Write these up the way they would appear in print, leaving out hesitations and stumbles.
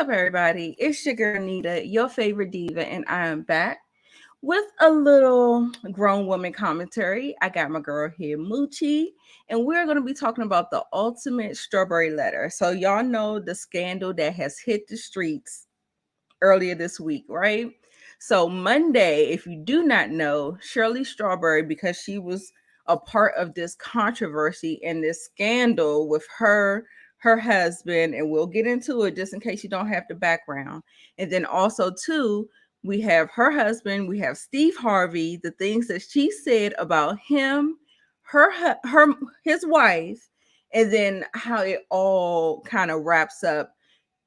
up, everybody? It's your girl Nita, your favorite diva, and I am back with a little grown woman commentary. I got my girl here, Moochie, and we're going to be talking about the ultimate strawberry letter. So, y'all know the scandal that has hit the streets earlier this week, right? So Monday, if you do not know, Shirley Strawberry, because she was a part of this controversy and this scandal with her husband, and we'll get into it just in case you don't have the background. And then also too, we have her husband, we have Steve Harvey, the things that she said about him, her his wife, and then how it all kind of wraps up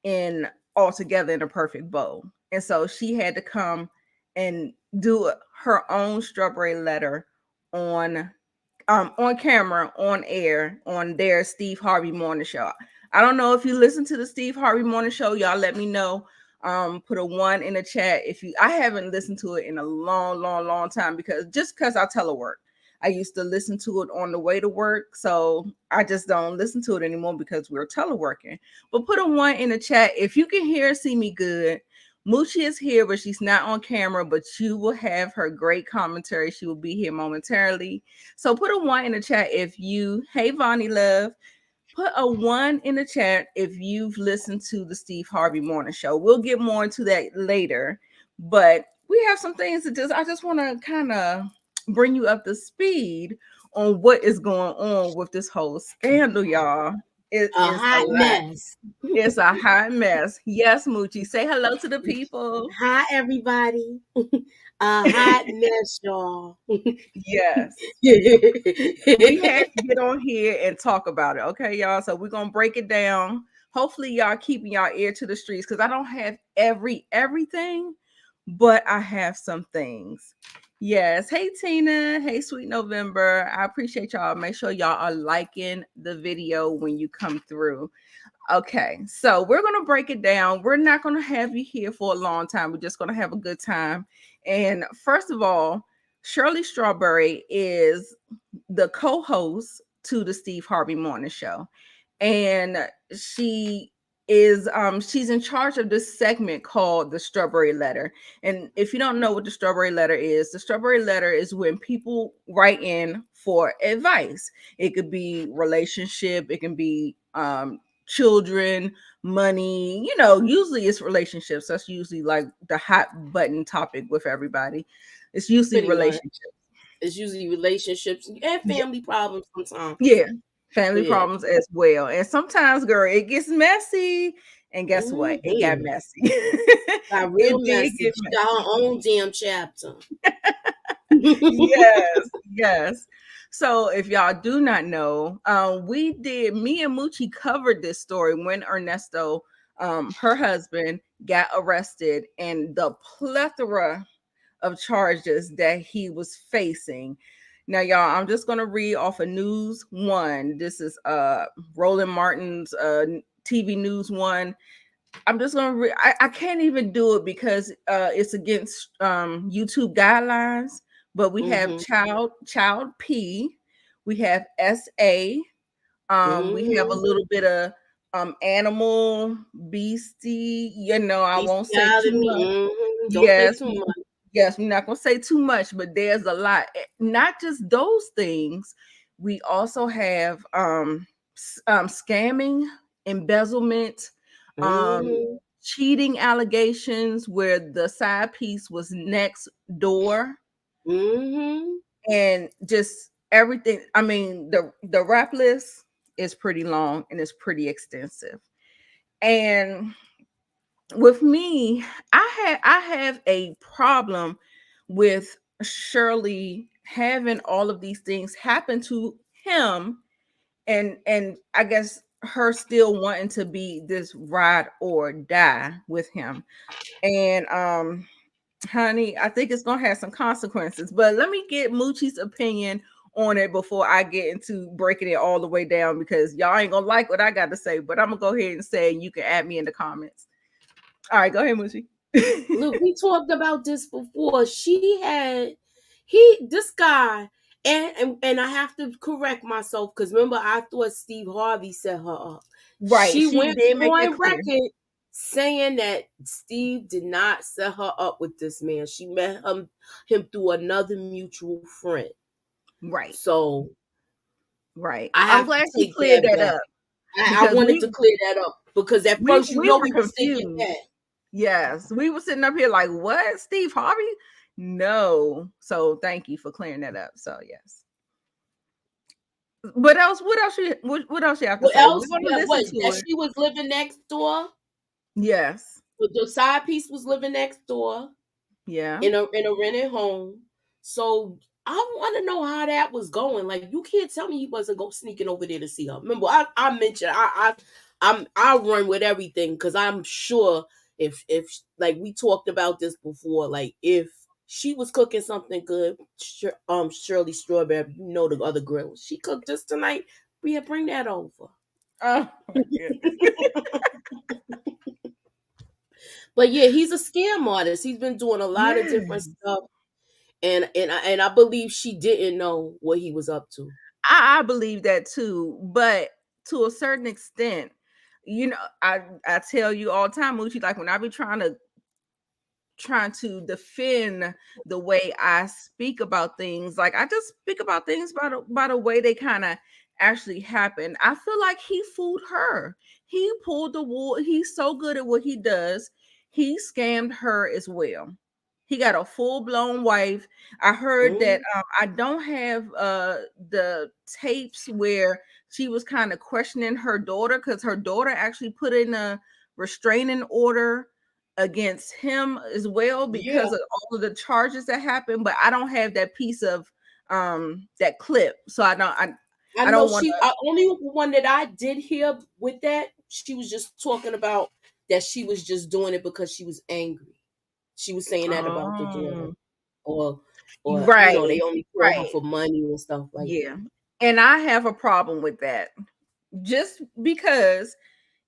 in all together in a perfect bow. And so she had to come and do her own strawberry letter on on camera, on air, on their Steve Harvey morning show. I don't know if you listen to the Steve Harvey morning show. Y'all let me know. Put a one in the chat if you. I haven't listened to it in a long time because I telework. I used to listen to it on the way to work, so I just don't listen to it anymore because we're teleworking. But put a one in the chat if you can hear and see me good. Moochie is here, but she's not on camera, but you will have her great commentary. She will be here momentarily. So put a one in the chat if you, hey, Vonnie Love, put a one in the chat if you've listened to the Steve Harvey Morning Show. We'll get more into that later, but we have some things I just want to kind of bring you up to speed on what is going on with this whole scandal, y'all. It a is hot a lot. mess. It's a hot mess. Yes, Moochie. Say hello to the people. Hi, everybody. A hot mess, y'all. Yes. We had to get on here and talk about it. Okay, y'all. So we're gonna break it down. Hopefully, y'all keeping y'all ear to the streets because I don't have everything, but I have some things. Yes. Hey Tina. Hey Sweet November. I appreciate y'all. Make sure y'all are liking the video when you come through. Okay, so we're going to break it down. We're not going to have you here for a long time. We're just going to have a good time. And first of all, Shirley Strawberry is the co-host to the Steve Harvey Morning Show. And she is she's in charge of this segment called the Strawberry Letter. And if you don't know what the Strawberry Letter is, the Strawberry Letter is when people write in for advice. It could be relationship, it can be children, money, usually it's relationships. That's usually like the hot button topic with everybody. It's usually Pretty much. relationships. It's usually relationships and family problems sometimes. Yeah, family Yeah. problems as well. And sometimes, girl, it gets messy. And guess what? It got messy. Got real It did messy. get She got messy. her own damn chapter. Yes. So if y'all do not know, me and Moochie covered this story when Ernesto, her husband, got arrested and the plethora of charges that he was facing. Now, y'all, I'm just gonna read off of News One. This is Roland Martin's TV News One. I'm just gonna read. I can't even do it because it's against YouTube guidelines. But we have Child P, we have SA, we have a little bit of Animal Beastie. I won't say too much. Don't say Yes, too much. yes, we're not gonna say too much, but there's a lot. Not just those things. We also have scamming, embezzlement, cheating allegations where the side piece was next door, and just everything. I mean, the rap list is pretty long and it's pretty extensive. And with me, I have a problem with Shirley having all of these things happen to him, and I guess her still wanting to be this ride or die with him. And honey, I think it's gonna have some consequences. But let me get Moochie's opinion on it before I get into breaking it all the way down because y'all ain't gonna like what I got to say. But I'm gonna go ahead and say, and you can add me in the comments. All right, go ahead, Moochie. Look, we talked about this before. This guy, and I have to correct myself because remember I thought Steve Harvey set her up. Right, She she went did make that on clear. record saying that Steve did not set her up with this man. She met him through another mutual friend. Right, So right. I I'm have to glad you take cleared that that back. up I because wanted to clear that up because at first, we were we was thinking confused. that. Yes, we were sitting up here like, what? Steve Harvey? No. So thank you for clearing that up. So yes. But else, what else you have to What say? We're else? gonna Yeah, listen what? to That it. she was living next door. Yes. The side piece was living next door Yeah. in a rented home. So I want to know how that was going. Like you can't tell me he wasn't go sneaking over there to see her. Remember, I mentioned I run with everything because I'm sure if like we talked about this before, like if she was cooking something good, Shirley Strawberry, you know the other girl, she cooked this tonight. We bring that over. Oh my goodness. But yeah, he's a scam artist. He's been doing a lot of different Yes. stuff, and I believe she didn't know what he was up to. I believe that too, but to a certain extent, I tell you all the time, Moochie, like when I be trying to defend the way I speak about things. Like I just speak about things by the way they kind of actually happen. I feel like he fooled her. He pulled the wool. He's so good at what he does. He scammed her as well. He got a full blown wife. I heard that Mm, I don't have the tapes where she was kind of questioning her daughter because her daughter actually put in a restraining order against him as well yeah, because of all of the charges that happened, but I don't have that piece of that clip. So I I know don't want she. Only one that I did hear with that, she was just talking about that she was just doing it because she was angry. She was saying to that about the daughter, or right, they only call her right. for money and stuff like Yeah. that. And I have a problem with that. Just because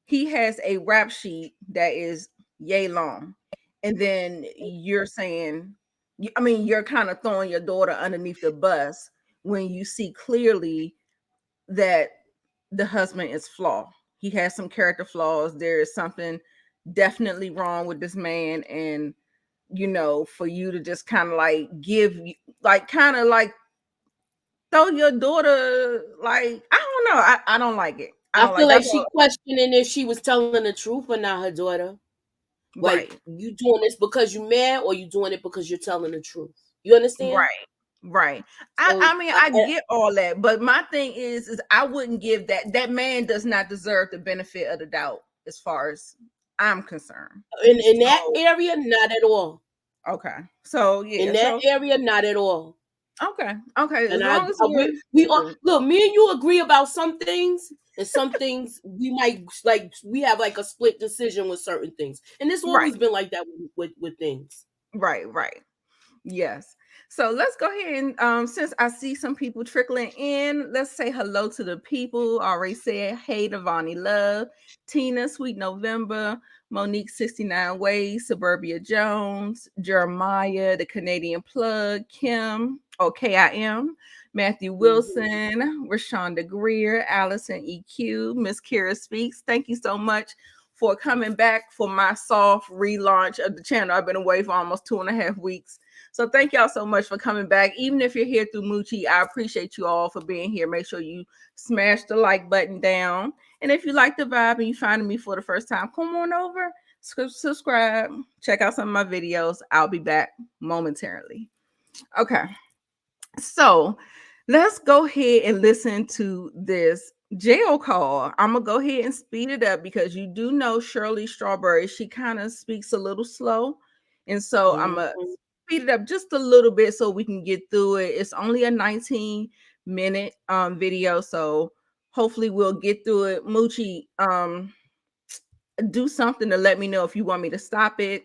he has a rap sheet that is yay long. And then you're saying, I mean, you're kind of throwing your daughter underneath the bus when you see clearly that the husband is flawed. He has some character flaws. There is something definitely wrong with this man. And, for you to just kind of like like, kind of like throw your daughter, like, I don't know. I don't like it. I I don't feel like like that's she all. questioning if she was telling the truth or not. Her daughter, like Right. you doing this because you mad, or you doing it because you're telling the truth. You understand? Right. Right. I So mean, I get all that, but my thing is I wouldn't give that man does not deserve the benefit of the doubt as far as I'm concerned. in that So, area, not at all. okay. So, In yeah. that So, area, not at all. okay. Okay. And As long as we all we're look. Me and you agree about some things, and some things we might like. We have like a split decision with certain things, and it's right. always been like that with things. Right. Right. Yes. So let's go ahead and since I see some people trickling in, let's say hello to the people. I already said hey to Vonnie Love, Tina, Sweet November, Monique 69 Ways, Suburbia Jones, Jeremiah, the Canadian Plug, Kim, or KIM, Matthew Mhm. Wilson, Rashonda Greer, Allison EQ, Miss Kira Speaks. Thank you so much for coming back for my soft relaunch of the channel. I've been away for almost 2.5 weeks. So thank y'all so much for coming back. Even if you're here through Moochie, I appreciate you all for being here. Make sure you smash the like button down. And if you like the vibe and you finding me for the first time, come on over, subscribe, check out some of my videos. I'll be back momentarily. Okay. So let's go ahead and listen to this jail call. I'm gonna go ahead and speed it up because you do know Shirley Strawberry, she kind of speaks a little slow. And so I'm gonna Mhm. speed it up just a little bit so we can get through it. It's only a 19-minute video, so hopefully we'll get through it. Moochie, do something to let me know if you want me to stop it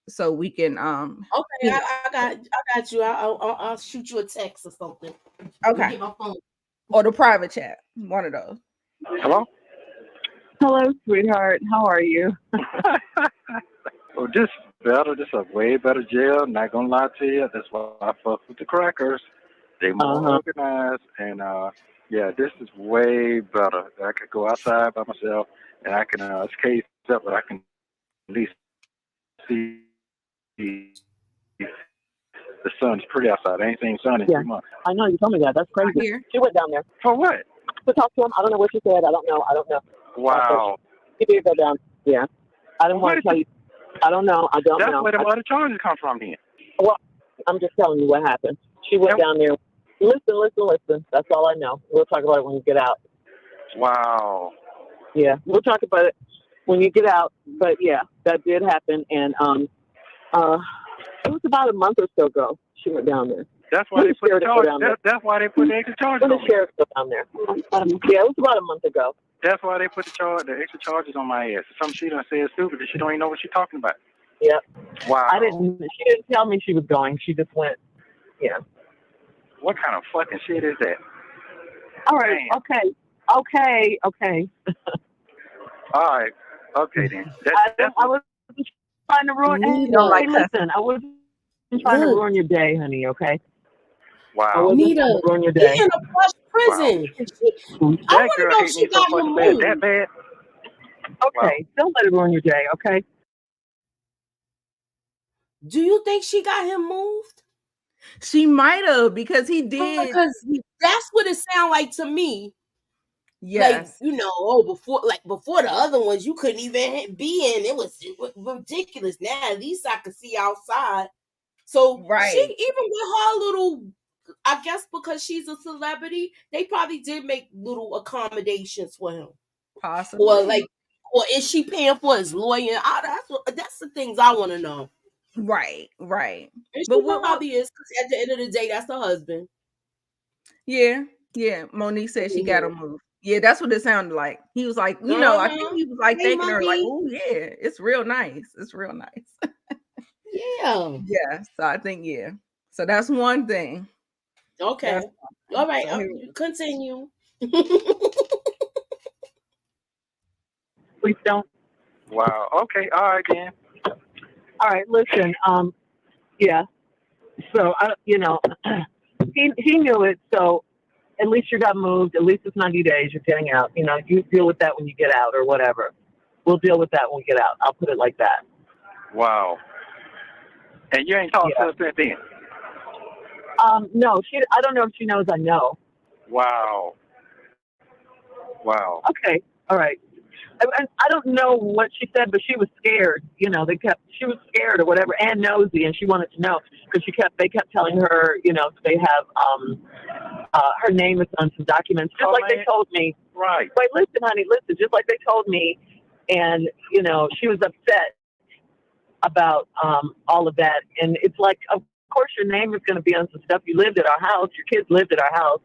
so we can Okay, you know I got you. I'll shoot you a text or something. Let me okay, get my phone. or the private chat, one of those. Hello? Hello, sweetheart. How are you? Well, this is better. This is a way better jail. Not gonna lie to you. That's why I fuck with the crackers. They more Uh-huh. organized, and yeah, this is way better. I could go outside by myself, and I can escape up, but I can least see the sun's pretty outside. I ain't seen sun in Yeah. 3 months. I know you told me that. That's I crazy. hear. She went down there For what? to talk to him. I don't know what she said. I don't know. Wow. She did go down. Yeah. I didn't Well, want to tell you. I don't know. I don't that's know. where the other charges come from then. Well, I'm just telling you what happened. She went down there. Listen. That's all I know. We'll talk about it when you get out. Wow. Yeah, we'll talk about it when you get out. But yeah, that did happen, and it was about a month or so ago. She went down there. That's why they put the charge. Down there. That's why they put the extra charges When on the me. sheriff go down there. Yeah, it was about a month ago. That's why they put the extra charges on my ass. Some she done said stupid that she don't even know what she's talking about. Yeah. Wow. She didn't tell me she was going. She just went. Yeah. What kind of fucking shit is that? All right. Damn. Okay. All right. Okay then. I was trying to ruin. Nita. Don't like listen. I wasn't trying to ruin your day, honey. Okay. I Wow. wasn't Nita, trying to ruin your he day. in a plush prison. I That want to girl know if hate she me so got him fucking bad. moved. That bad? Okay. Don't let it ruin your day. Okay. Do you think she got him moved? She might have because he did. Because that's what it sounded like to me. Yes. Like, before the other ones, you couldn't even be in. It was ridiculous. Now at least I could see outside. So Right. she, even with her little, I guess because she's a celebrity, they probably did make little accommodations for him. Possibly. Or is she paying for his lawyer? That's the things I want to know. Right. And she But what? probably is, because at the end of the day, that's her husband. Yeah. Monique said she got him moved. Yeah, that's what it sounded like. He was like, I think he was like thanking her, like, oh yeah, it's real nice. Yeah. Yeah. So I think So that's one thing. Okay. All right. So continue. Please don't. Wow. Okay. All right then. All right. Listen. Yeah. So he knew it. So at least you got moved. At least it's 90 days. You're getting out. You deal with that when you get out or whatever. We'll deal with that when we get out. I'll put it like that. Wow. And you ain't talked to her since then? No. I don't know if she knows I know. Wow. Okay. All right. I don't know what she said, but she was scared. She was scared or whatever, and nosy, and she wanted to know because they kept telling her, they have her name is on some documents, just like they told me. Right. Wait, listen, honey, just like they told me, and she was upset about all of that, and it's like, of course, your name is going to be on some stuff. You lived at our house. Your kids lived at our house.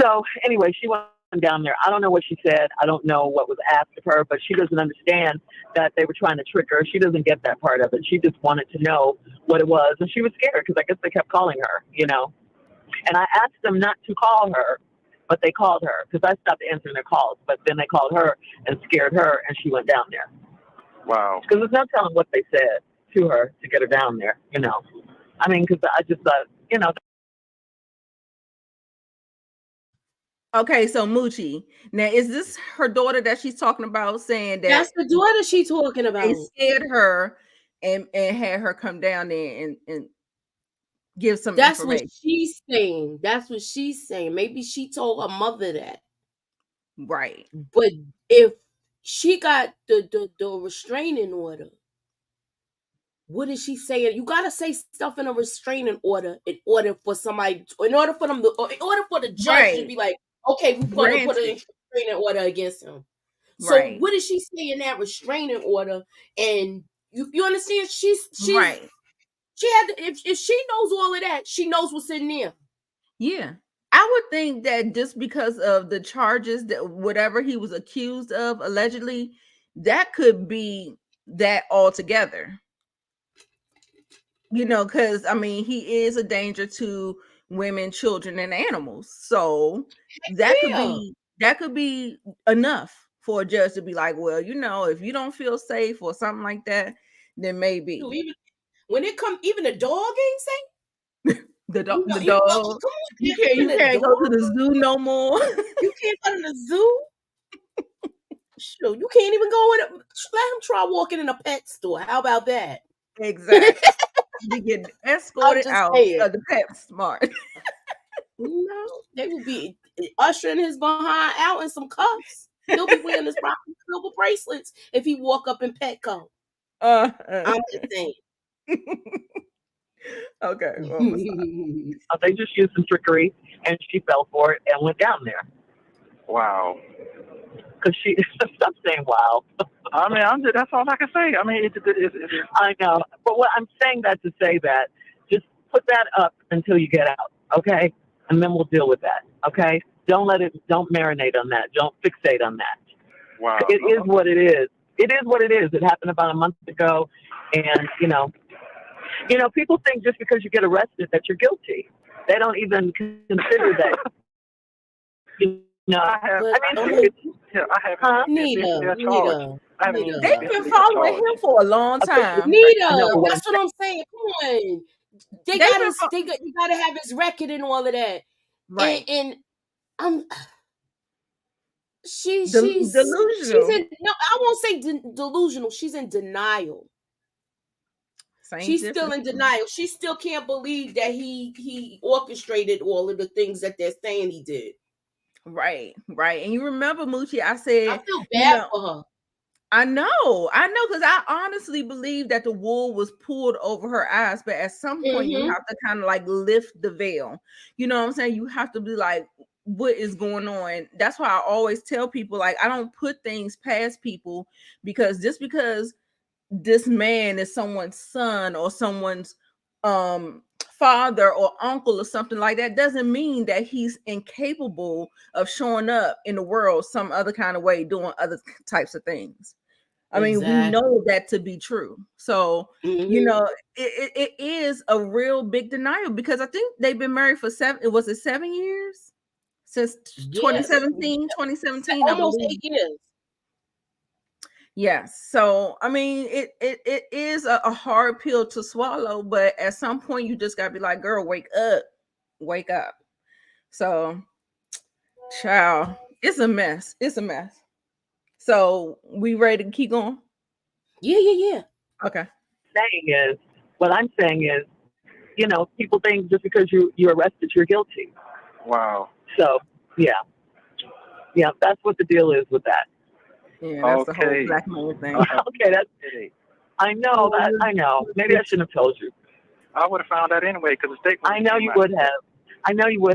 So anyway, she went down there. I don't know what she said. I don't know what was asked of her, but she doesn't understand that they were trying to trick her. She doesn't get that part of it. She just wanted to know what it was, and she was scared because I guess they kept calling her, And I asked them not to call her, but they called her because I stopped answering their calls. But then they called her and scared her, and she went down there. Wow. Because there's no telling what they said to her to get her down there, I mean, because I just thought, Okay, so Moochie. Now, is this her daughter that she's talking about, saying that that's the daughter she's talking about? They scared her and had her come down there and give some information. That's what she's saying. Maybe she told her mother that. Right. But if she got the restraining order, what is she saying? You gotta say stuff in a restraining order in order for somebody, in order for the judge to be like, okay, we're gonna put a restraining order against him. So what is she saying in that restraining order? And you understand? She's right. She had if she knows all of that, she knows what's in there. Yeah. I would think that just because of the charges, that whatever he was accused of allegedly, that could be that altogether. Because I mean, he is a danger to women, children, and animals. So that could be enough for a judge to be like, well, if you don't feel safe or something like that, then maybe. Even when it comes, even the dog ain't safe. The dog. You can't go to the zoo no more. You can't go to the zoo. Shoot, you can't even go in. Let him try walking in a pet store. How about that? Exactly. Be getting I'm escorted just out saying. of the Pet Smart. No, they will be ushering his behind out in some cuffs. He'll be wearing his proper silver bracelets if he walk up in Petco. I'm just saying. Okay. Well, They just used some trickery, and she fell for it and went down there. Wow. Because she, stop saying wow. I mean, that's all I can say. I mean, I know. But what I'm saying that to say that, just put that up until you get out, okay? And then we'll deal with that, okay? Don't marinate on that. Don't fixate on that. wow. It is what it is. It is what it is. It happened about a month ago. And, people think just because you get arrested that you're guilty. They don't even consider that. I have Nita. they've been following him for a long time. Nita, that's what I'm saying. Come on. You gotta have his record and all of that. Right. And I'm she's Delusional. I won't say delusional. She's in denial. She's still in denial. She still can't believe that he orchestrated all of the things that they're saying he did. Right. And you remember, Moochie, I said I feel bad for her. I know, because I honestly believe that the wool was pulled over her eyes, but at some point you have to kind of like lift the veil. You know what I'm saying? You have to be like, what is going on? That's why I always tell people, like, I don't put things past people, because just because this man is someone's son or someone's father or uncle or something like that doesn't mean that he's incapable of showing up in the world some other kind of way, doing other types of things. I mean, we know that to be true. So, it is a real big denial, because I think they've been married for 7 years? Since 2017, I almost believe. 8 years. Yes. So, I mean, it is a hard pill to swallow, but at some point you just got to be like, girl, wake up. So, child, it's a mess. So, we ready to keep going? Yeah. Okay. What I'm saying is, people think just because you're arrested, you're guilty. Wow. So, yeah, that's what the deal is with that. Yeah, that's the whole black man thing. Okay, that's it. I know that. I know. Maybe I shouldn't have told you. I would have found out anyway, because the state. I know you would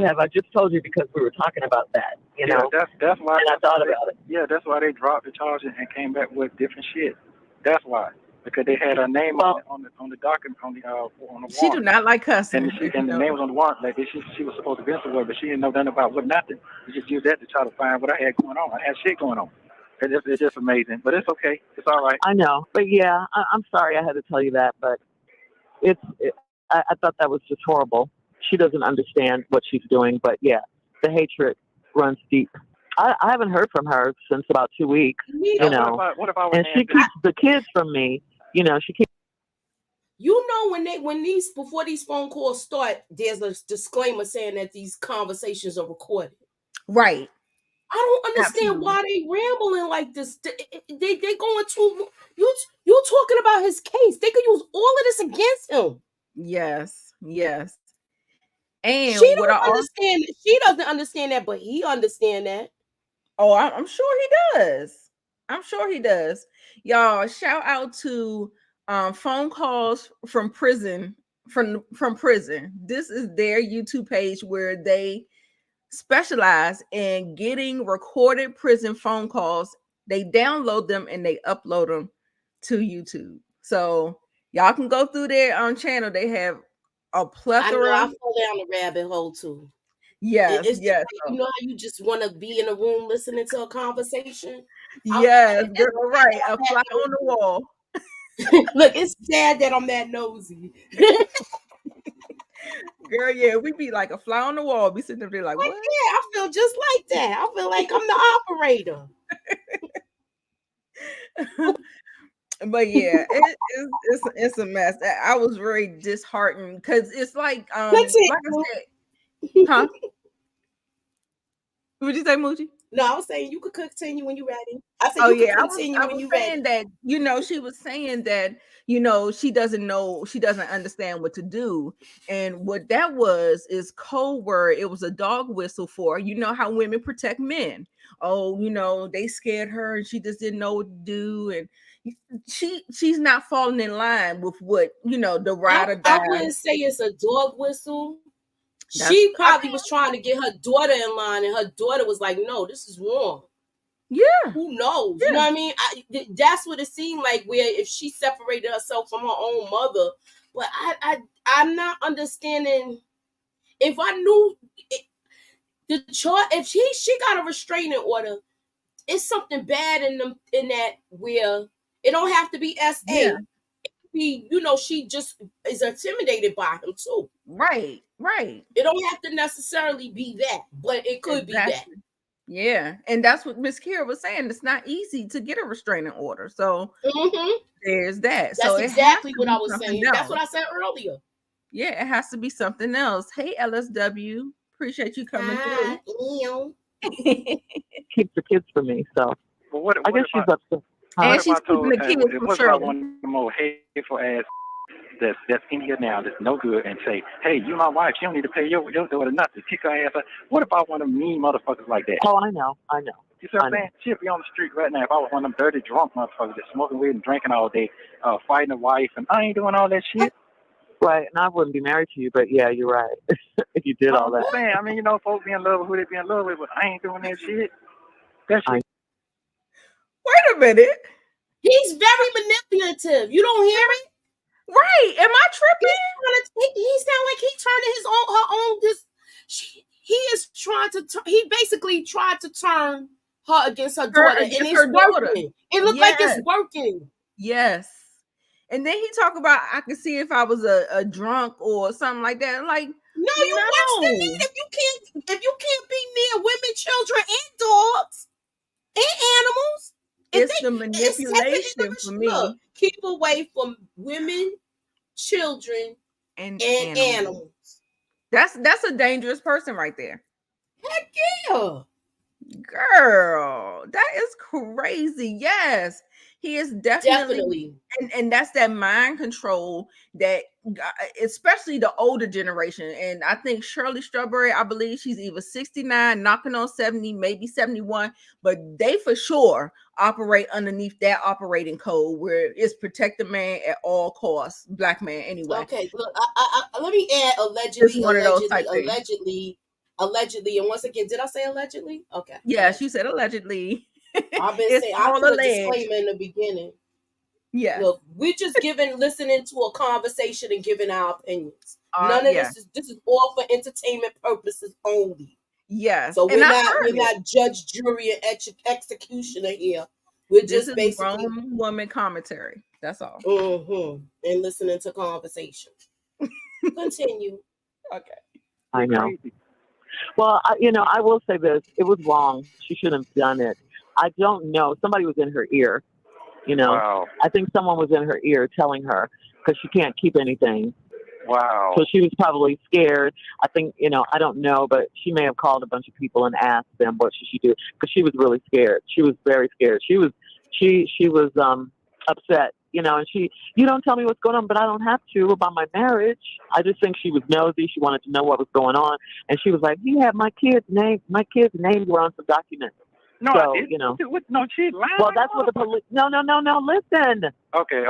have. I just told you because we were talking about that. That's why. And I thought about it. Yeah, that's why they dropped the charges and came back with different shit. That's why, because they had her name on the document on the warrant. She do not like cussing. And the name was on the warrant. Like she was supposed to be into work, but she didn't know nothing about what nothing. We just used that to try to find what I had going on. I had shit going on. It's just amazing, but it's okay. It's all right. I know, but yeah, I'm sorry I had to tell you that, but I thought that was just horrible. She doesn't understand what she's doing, but yeah, the hatred runs deep. I haven't heard from her since about 2 weeks, What if I was and she keeps the kids from me. She keeps. Before these phone calls start, there's a disclaimer saying that these conversations are recorded. Right. I don't understand why they rambling like this. They going too. You talking about his case? They could use all of this against him. Yes. And she don't understand. She doesn't understand that, but he understand that. Oh, I'm sure he does. Y'all, shout out to phone calls from prison. From prison. This is their YouTube page where they specialize in getting recorded prison phone calls. They download them and they upload them to YouTube. So y'all can go through their channel. They have a plethora. I fall down the rabbit hole too. Yes. It's just like, you know how you just want to be in a room listening to a conversation? Yes, girl, right. A fly on the wall. Look, it's sad that I'm that nosy. Girl, yeah, we be like a fly on the wall. Be sitting there like, what? Yeah, I feel just like that. I feel like I'm the operator. But yeah, it's a mess. I was very disheartened because it's like I said, huh? What'd you say, Moochie? No, I was saying you could continue when you're ready. I said Oh you could yeah, continue I when was you're saying ready. that, she was saying that, she doesn't know, she doesn't understand what to do. And what that was is code word. It was a dog whistle for, how women protect men. Oh, they scared her and she just didn't know what to do. And she's not falling in line with what, the ride or I die. wouldn't say it's a dog whistle. That's She probably was trying to get her daughter in line, and her daughter was like, "No, this is wrong." yeah, Who knows? You know yeah, what I mean? That's what it seemed like. Where if she separated herself from her own mother, but I'm not understanding. If I knew the chart, if she got a restraining order, it's something bad in that where it don't have to be yeah. SA. She just is intimidated by him too. Right, right. It don't have to necessarily be that, but it could be that. Exactly. Yeah, and that's what Miss Kira was saying. It's not easy to get a restraining order. So Mm-hmm. there's that. So That's it has exactly to what be I was something saying. That's else. what I said earlier. Yeah, it has to be something else. Hey, LSW, appreciate you coming through. Hi, ew. Keeps the kids for me. So But what I what guess if I she's upset. Huh? And what if she's I keeping told the kids from what if I Shirley. want the more hateful ass that's in here now that's no good and say, hey, you my wife, you don't need to pay your daughter nothing. Kick her ass out. What if I want to mean motherfuckers like that? Oh, I know. I know. You see what I I'm know. saying? She'd be on the street right now if I was one of them dirty drunk motherfuckers that's smoking weed and drinking all day, fighting a wife, and I ain't doing all that shit. Right. And I wouldn't be married to you, but yeah, you're right. If you did all I'm just that. saying. I mean, folks be in love with who they be in love with, but I ain't doing that shit. That I shit. Wait a minute. He's very manipulative. You don't hear it? Right. Am I tripping? He sound like he turning his own her own this. He is trying to. He basically tried to turn her against her Her daughter, and against it's her daughter. working. It looked like it's Yes. working. Yes. And then he talk about I could see if I was a drunk or something like that. Like, No, you worse than no. that. If you can't be near women, children, and dogs and animals, if It's the they it's separate in manipulation for the look, me keep away from women, children, and and animals. animals. That's a dangerous person right there. Heck yeah. Girl, that is crazy. Yes, he is definitely, Definitely. and that's that mind control that, especially the older generation. And I think Shirley Strawberry, I believe she's either 69, knocking on 70, maybe 71, but they for sure operate underneath that operating code where it's protect the man at all costs, black man anyway. Okay, look, let me add It's allegedly, one of those type things. allegedly, and once again, did I say allegedly? Okay, Yes, you said allegedly. I've been It's saying I all put a alleged. disclaimer in the beginning. Yes. Look, we're just listening to a conversation and giving our opinions. None of Yeah. this is all for entertainment purposes only. Yes. So And I we're heard it. not judge, jury, and executioner here. We're This just is basically grown woman commentary. That's all. and listening to conversation. Continue. Okay. I know. Crazy. Well, I will say this. It was wrong. She shouldn't have done it. I don't know. Somebody was in her ear. Wow. I think someone was in her ear telling her because she can't keep anything. Wow. So she was probably scared. I think, I don't know, but she may have called a bunch of people and asked them what should she do because she was really scared. She was very scared. She was upset, and you don't tell me what's going on, but I don't have to about my marriage. I just think she was nosy. She wanted to know what was going on. And she was like, he had my kids' names were on some documents. No, So, I didn't. No, she lying. Well, that's what the police. No. Listen. Okay.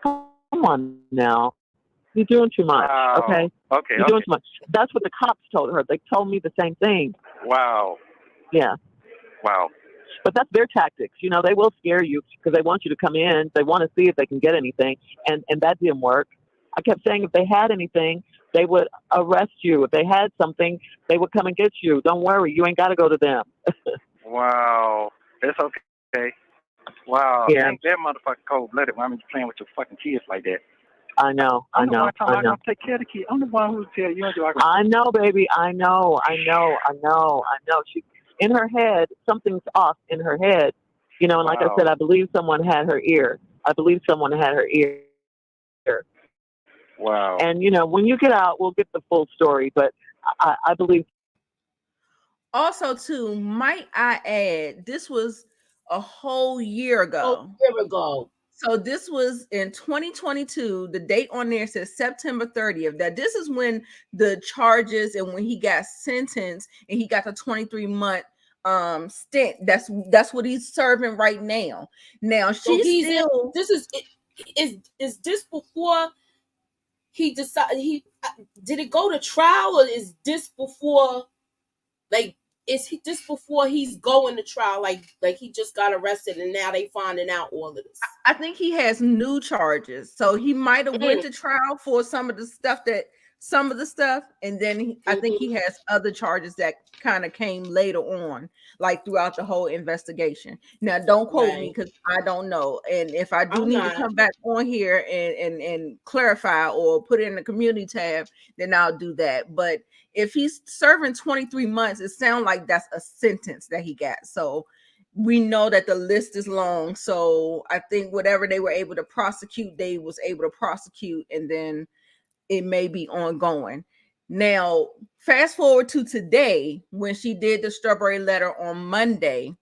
Come on now. You're doing too much. Wow. Okay. Okay. You're doing too much. That's what the cops told her. They told me the same thing. Wow. Yeah. Wow. But that's their tactics. They will scare you because they want you to come in. They want to see if they can get anything, and that didn't work. I kept saying if they had anything, they would arrest you. If they had something, they would come and get you. Don't worry, you ain't got to go to them. Wow. That's okay. Wow. Yeah. Ain't that motherfucker cold-blooded? Why am you playing with your fucking kids like that? I know. I'm the one talking about take care of the kids. I'm the one who tell you. I know, baby. I know. She, in her head, something's off in her head. And like I said, I believe someone had her ear. Wow. And, when you get out, we'll get the full story. But I believe. Also, too, might I add, this was a whole year Oh, ago. here we go. So this was in 2022. The date on there says September 30th. That this is when the charges and when he got sentenced and he got the 23-month stint. That's what he's serving right now. Now So she's he's in. still This is this before he decided he did it go to trial, or is this before, like, is he this before he's going to trial, like he just got arrested and now they finding out all of this? I think he has new charges. So he might have went Mm, to trial for some of the stuff, and then I think he mm-hmm. has other charges that kind of came later on, like throughout the whole investigation. Now, don't quote me Right. because I don't know. And if I do I'm need to not. come back on here and clarify or put it in the community tab, then I'll do that. But if he's serving 23 months, it sounds like that's a sentence that he got. So we know that the list is long. So I think whatever they were able to prosecute, they was able to prosecute, and then it may be ongoing. Now, fast forward to today when she did the strawberry letter on Monday.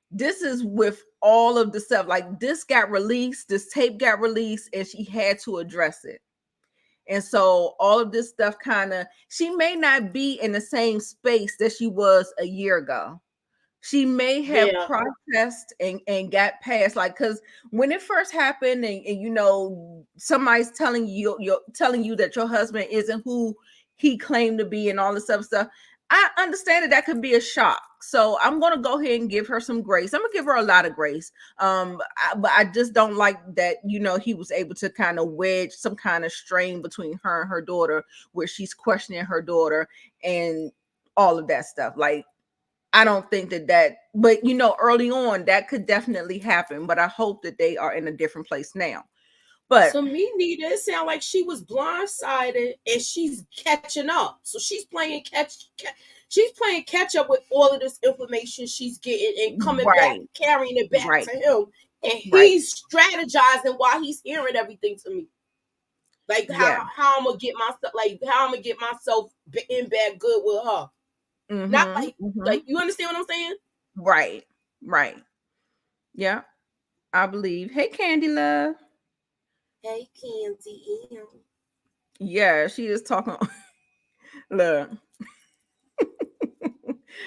This is with all of the stuff. Like this got released, this tape got released, and she had to address it. And so all of this stuff she may not be in the same space that she was a year ago. She may have Yeah. processed and got past, like, because when it first happened, and somebody's telling you that your husband isn't who he claimed to be and all this other stuff. I understand that could be a shock. So I'm gonna go ahead and give her some grace. I'm gonna give her a lot of grace. But I just don't like that, he was able to kind of wedge some kind of strain between her and her daughter, where she's questioning her daughter and all of that stuff. Like, I don't think but early on that could definitely happen. But I hope that they are in a different place now. But To me, Nita, it sounded like she was blindsided and she's catching up. So she's playing catch up with all of this information she's getting and coming back, right, carrying it back right, to him. And right. he's strategizing while he's hearing everything to me. Like Yeah. how I'm gonna get myself, in bad good with her. Not Mm-hmm. Mm-hmm. like you understand what I'm saying? Right. Right. Yeah. I believe. Hey, Candy Love. Hey, Candy. Yeah, she is talking. Look.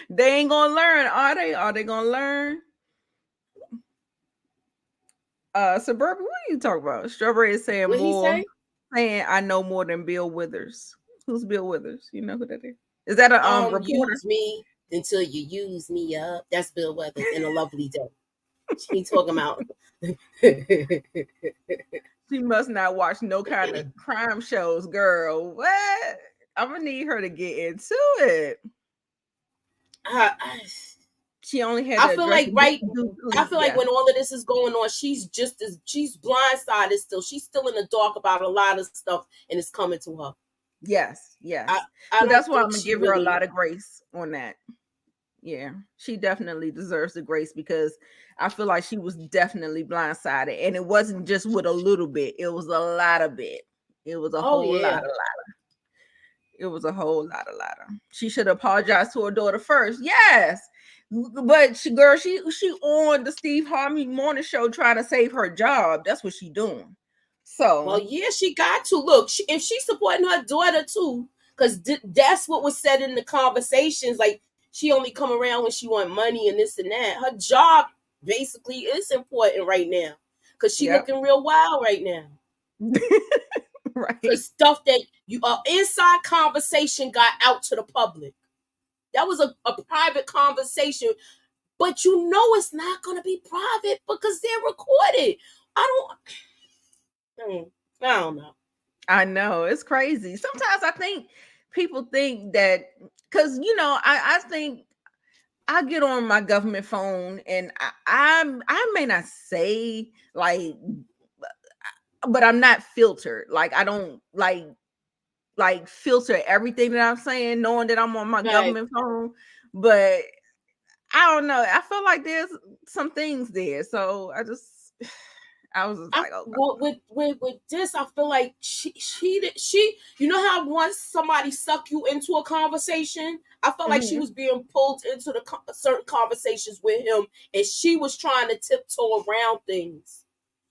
They ain't gonna learn, are they? Are they gonna learn? Suburban, what are you talking about? Strawberry is saying What he more, say? saying I know more than Bill Withers. Who's Bill Withers? You know who that is? Is that a reporter? Use me until you use me up. That's Bill Weathers in A Lovely Day. She talking about. She must not watch no kind of crime shows, girl. What? I'm gonna need her to get into it. She only had I to feel address like I feel like yeah. when all of this is going on, she's blindsided still. She's still in the dark about a lot of stuff, and it's coming to her. Yes, yes. I So don't that's why I'm think gonna she give her a really. lot of grace on that. Yeah, she definitely deserves the grace because I feel like she was definitely blindsided, and it wasn't just with a little bit; it was a lot of bit. It was a Oh whole yeah. lot. It was a whole lot. She should apologize to her daughter first. Yes, but she on the Steve Harvey morning show trying to save her job. That's what she doing. Well, So yeah, she got to look. If she's supporting her daughter too, because that's what was said in the conversations. Like she only come around when she want money and this and that. Her job basically is important right now because she yep, looking real wild right now. right. Because stuff that you inside conversation got out to the public. That was a private conversation, but it's not gonna be private because they're recorded. I don't know. I know it's crazy. Sometimes I think people think that because I think I get on my government phone and I may not say like, but I'm not filtered. Like I don't like filter everything that I'm saying, knowing that I'm on my Right. government phone. But I don't know. I feel like there's some things there, so I was just like, oh God. With this, I feel like she you know how once somebody suck you into a conversation, I felt like she was being pulled into the certain conversations with him, and she was trying to tiptoe around things.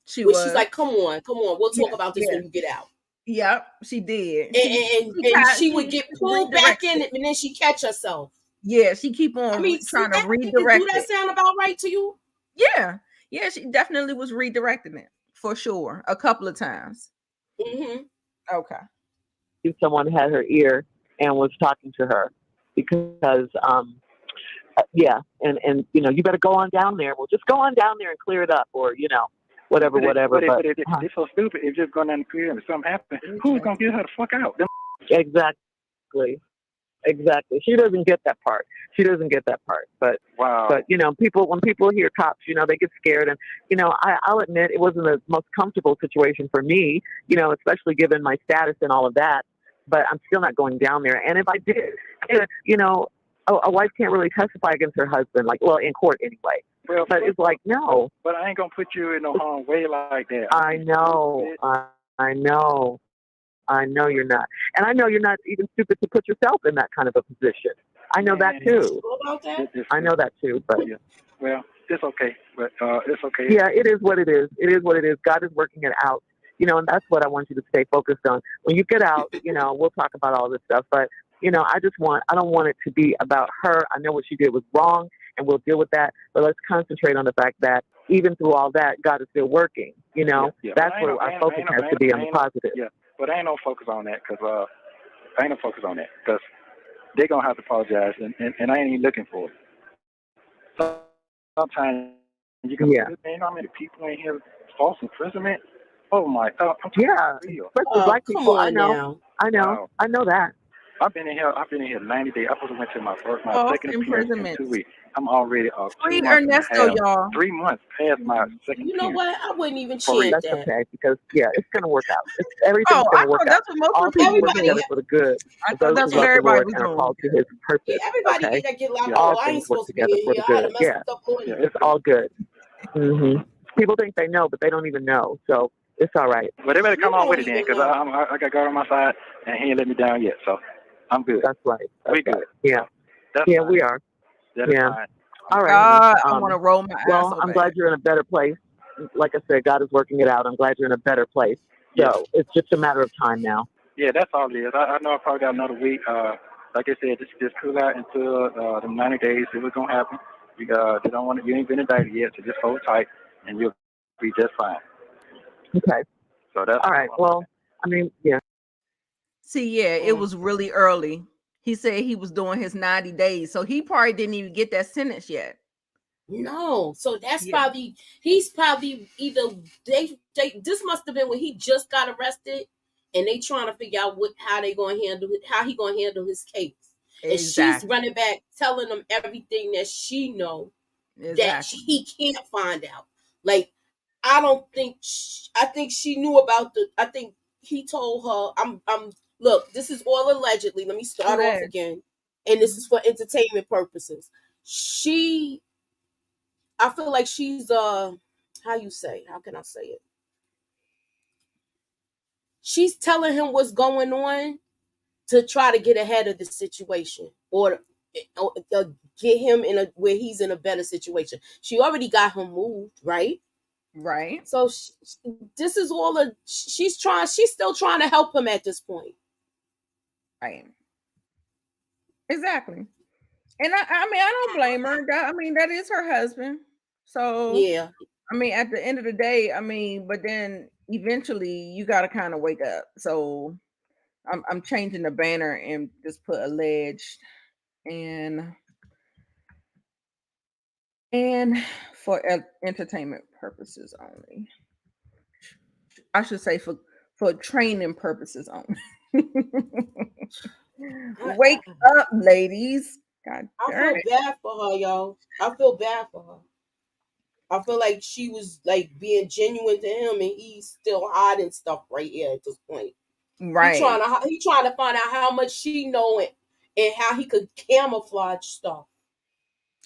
She Where she's was. like, come on, we'll talk Yes, about this yes. when you get out. Yep, she did. And she would get She pulled back in redirected. it, and then she catch herself. Yeah, she keep I on mean, trying to do redirect that it. sound about right to you? Yeah, yeah, she definitely was redirecting it for sure a couple of times. Mm-hmm. Okay. Someone had her ear and was talking to her because yeah, and you better go on down there. Well, just go on down there and clear it up, or whatever. But it's so stupid. It's just going down the clear and if something happens, who's gonna get her the fuck out? Exactly. Exactly. She doesn't get that part. But Wow. but people when people hear cops, they get scared, and I'll admit it wasn't the most comfortable situation for me, especially given my status and all of that. But I'm still not going down there. And if I did, a wife can't really testify against her husband, in court anyway. Well, but it's like no. But I ain't gonna put you in no harm way like that. I know. I know you're not. And I know you're not even stupid to put yourself in that kind of a position. I know that too. I know that too. But yeah. Well, it's okay. But it's okay. Yeah, it is what it is. It is what it is. God is working it out. And that's what I want you to stay focused on. When you get out, we'll talk about all this stuff. But, I don't want it to be about her. I know what she did was wrong, and we'll deal with that. But let's concentrate on the fact that even through all that, God is still working. That's where our focus has to be on the positive. Yeah. But I ain't no focus on that because they're going to have to apologize, and I ain't even looking for it. Sometimes you can man, how many people in here false imprisonment? Oh, my God. Especially black people. I know. Wow. I know that. I've been in here 90 days. I supposed to went to my False second appearance in imprisonment. 2 weeks. I'm already Free Ernesto, y'all. 3 months past my second You know appearance. what? I wouldn't even chant That's that. okay because it's going to work out. Everything's going to work out. That's what most All of the people things work together for the good. I thought that's what everybody was and are doing. called to His purpose. Yeah, everybody okay? that get locked All up. I ain't things work supposed to be together in for here. the I had good. a messed up lawyer. It's all good. People think they know, but they don't even know. So it's all right. But they better come on with it then, because I got God on my side, and He ain't let me down yet. So I'm good. That's right. We good. Yeah. That's yeah, fine. we are. That is fine. All right. I want to roll my ass. Well, I'm glad you're in a better place. Like I said, God is working it out. I'm glad you're in a better place. So it's just a matter of time now. Yeah, that's all it is. I know I probably got another week. Like I said, just cool out until the 90 days. See what's gonna happen. You don't want to. You ain't been indicted yet, so just hold tight, and you'll be just fine. Okay. So that's all right. Well, I mean, yeah. See, it was really early. He said he was doing his 90 days, so he probably didn't even get that sentence yet. No, so that's he's probably either they this must have been when he just got arrested, and they trying to figure out how he gonna handle his case. Exactly. And she's running back telling them everything that she know that he can't find out. Like, I don't think I think she knew about I think he told her, I'm look, this is all allegedly. Let me start off again. And this is for entertainment purposes. I feel like she's how can I say it? She's telling him what's going on to try to get ahead of the situation or get him where he's in a better situation. She already got him moved, right? Right. So this is all she's still trying to help him at this point. Right. Exactly. And I mean, I don't blame her. That is her husband. So yeah. I mean, at the end of the day, but then eventually you got to kind of wake up. So I'm changing the banner and just put alleged and for entertainment purposes only. I should say for training purposes only. Wake up, ladies. God damn it. I feel bad for her, y'all. I feel bad for her. I feel like she was like being genuine to him, and he's still hiding stuff right here at this point. Right. He trying to find out how much she know and how he could camouflage stuff.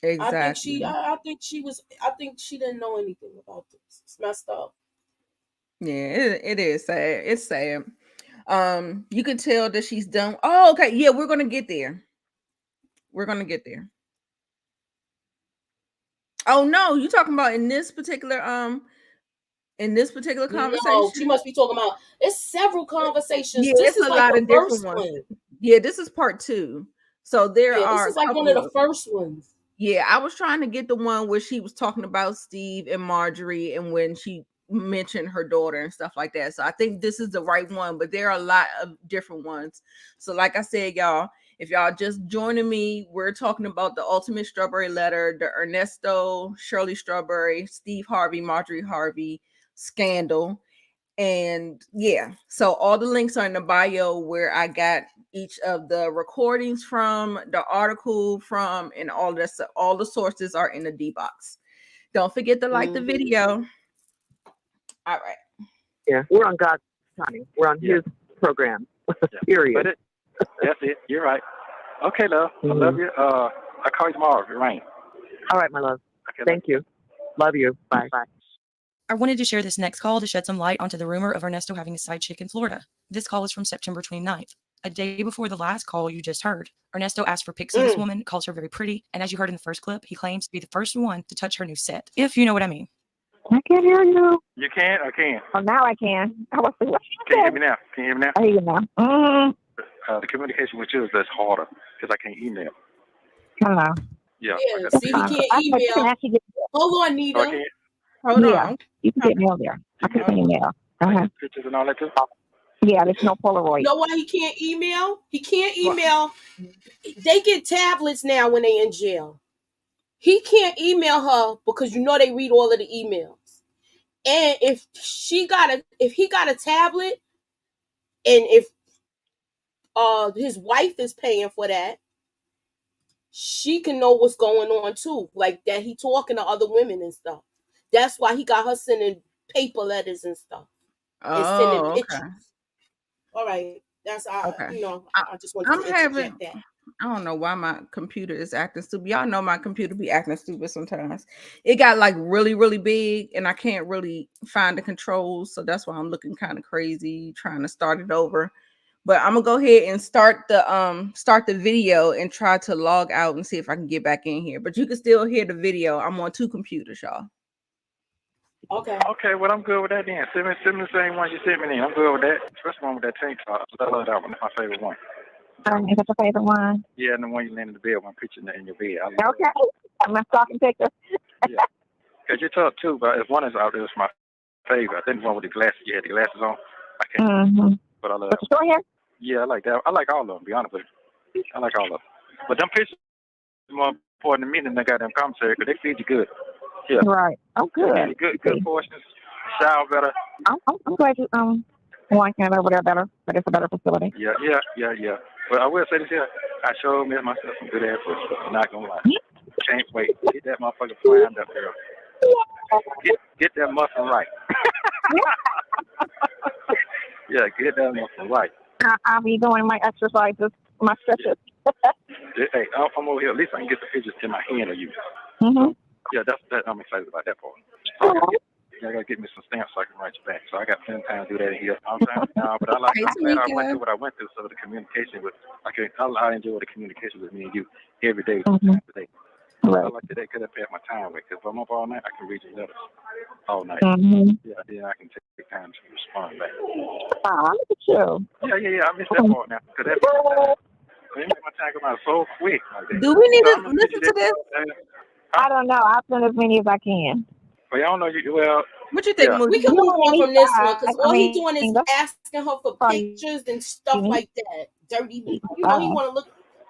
Exactly. I think she didn't know anything about this. It's messed up. Yeah, it is sad. It's sad. You can tell that she's done. Oh, okay. Yeah, we're gonna get there. We're gonna get there. Oh no, you talking about in this particular No, she conversation? must be talking about. It's several conversations. Yeah, This it's is a like lot the of different first ones. one. Yeah, this is part two. So there Yeah, this are is a like one of couple the of first ones. yeah, I was trying to get the one where she was talking about Steve and Marjorie and when she mentioned her daughter and stuff like that. So I think this is the right one, but there are a lot of different ones. So like I said, y'all, if y'all just joining me, we're talking about the ultimate strawberry letter, the Ernesto, Shirley Strawberry, Steve Harvey, Marjorie Harvey scandal. And yeah, so all the links are in the bio where I got each of the recordings from, the article from, and all this. All the sources are in the D box. Don't forget to like the video. All right. Yeah, we're on God's timing. We're on His program. Period. But that's it. You're right. Okay, love. I love you. I'll call you tomorrow if it rains. All right, my love. Okay, Thank you. Love you. Bye. Bye. I wanted to share this next call to shed some light onto the rumor of Ernesto having a side chick in Florida. This call is from September 29th, a day before the last call you just heard. Ernesto asked for pics of this woman, calls her very pretty, and as you heard in the first clip, he claims to be the first one to touch her new set, if you know what I mean. I can't hear you. You can? I can. Oh, now I can. I was like, what she Can you hear said? me now? Can you hear me now? I hear you now. The communication with you is less harder because I can't email. Hello. Yeah. Yeah, see, he can't But you can email. actually get, Hold on, Oh, I Nita. can't. Hold yeah, on. you can get mail there. I can send you mail. Uh-huh. Pictures and all that too? Yeah, there's no Polaroid. You know why he can't email? He can't email. They get tablets now when they in jail. He can't email her because you know they read all of the emails. And if he got a tablet, and if his wife is paying for that, she can know what's going on too. Like that he talking to other women and stuff. That's why he got her sending paper letters and stuff and sending Oh, pictures. okay. All right. That's Okay. I just wanted I'm to having interject that. I don't know why my computer is acting stupid. Y'all know my computer be acting stupid sometimes. It got like really, really big and I can't really find the controls. So that's why I'm looking kind of crazy trying to start it over. But I'm gonna go ahead and start the video and try to log out and see if I can get back in here. But you can still hear the video. I'm on two computers, y'all. Okay. Okay, well, I'm good with that then. Send me the same one you sent me then. I'm good with that. First one with that tank top. I love that one. That's my favorite one. Is that your favorite one? Yeah, and the one you landed in the bed, one picture in your bed. I love Okay. I'm my stalking picture. Yeah. Because you're tough too, but if one is out there, it's my favorite. I think the one with the glasses, you had the glasses on. I can't. But I love What's the story here? Yeah, I like that. I like all of them, to be honest with you. I like all of them. But them pictures are more important to me than the goddamn commentary because they feed you good. Yeah. Right. Oh, good. Good portions. Shower better. I'm glad you want Canada over there better, but it's a better facility. Yeah. But I will say this here. I sure miss myself some good ass pussy. I'm not gonna lie. Can't wait. Get that motherfucker primed up, girl. Get that muscle right. Yeah, get that muscle right. I'll be doing my exercises, my stretches. Hey, I'm over here. At least I can get the pictures in my hand of you. Yeah, that's I'm excited about that part. I gotta get me some stamps so I can write you back. So I got plenty of time to do that in here. I'm glad I went through what I went through, so the communication with I enjoy the communication with me and you every day. Today. Right. I like today because I pass my time with. Because if I'm up all night, I can read your letters all night. Yeah, then I can take time to respond back. Look at you. Yeah. I miss that part now because that make my time go by so quick. Like that. Do we need to listen to this? I don't know. I'll send as many as I can. Well, I don't know you. Well, What you think, yeah. Moochie? We can move on from this one because all he's doing is that's asking her for pictures and stuff like that. Dirty, he want to look.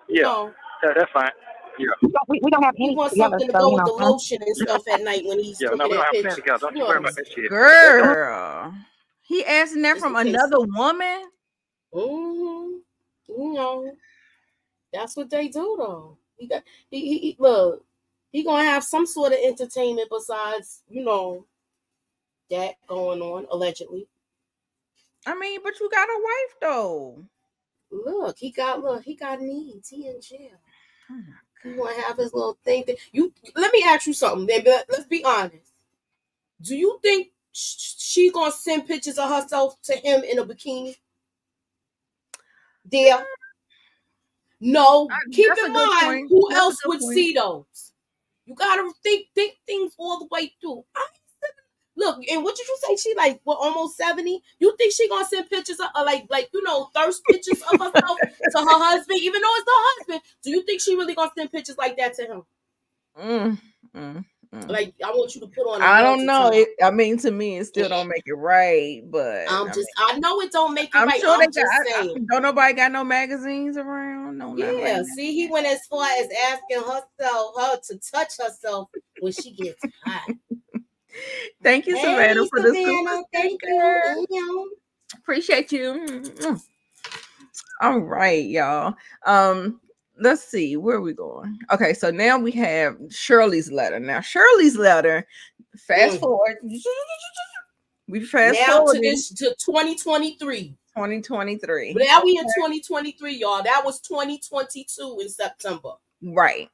Yeah, that's fine. Yeah. We don't have any He wants together, something to so, go you with know. the lotion and stuff at night when he's Yeah, looking no, we don't at have pictures. plenty together. Don't you worry about that shit. Girl, he asking that Just from in case. another woman. You know, that's what they do though. He look. He gonna have some sort of entertainment besides that going on allegedly. I mean, but you got a wife though. Look, he got needs. He in jail. He want to have his little thing. Let me ask you something. Let's be honest. Do you think she gonna send pictures of herself to him in a bikini? There. No. Keep in mind who else would see those. You gotta think things all the way through. Look, and what did you say? She like almost 70. You think she gonna send pictures of like thirst pictures of herself to her husband, even though it's her husband? Do you think she really gonna send pictures like that to him? Like, I want you to put on. I don't know. I mean, to me, it still don't make it right. But I know it don't make it right. Sure I'm just saying. Don't nobody got no magazines around? No. Yeah. See, he went as far as asking her to touch herself when she gets hot. Thank you, Savannah, for this. Thank you. Appreciate you. All right, y'all. Let's see, where are we going? Okay, so now we have Shirley's letter. Now, Shirley's letter, fast forward. We fast forward to 2023. 2023. But now we in 2023, y'all. That was 2022 in September. Right.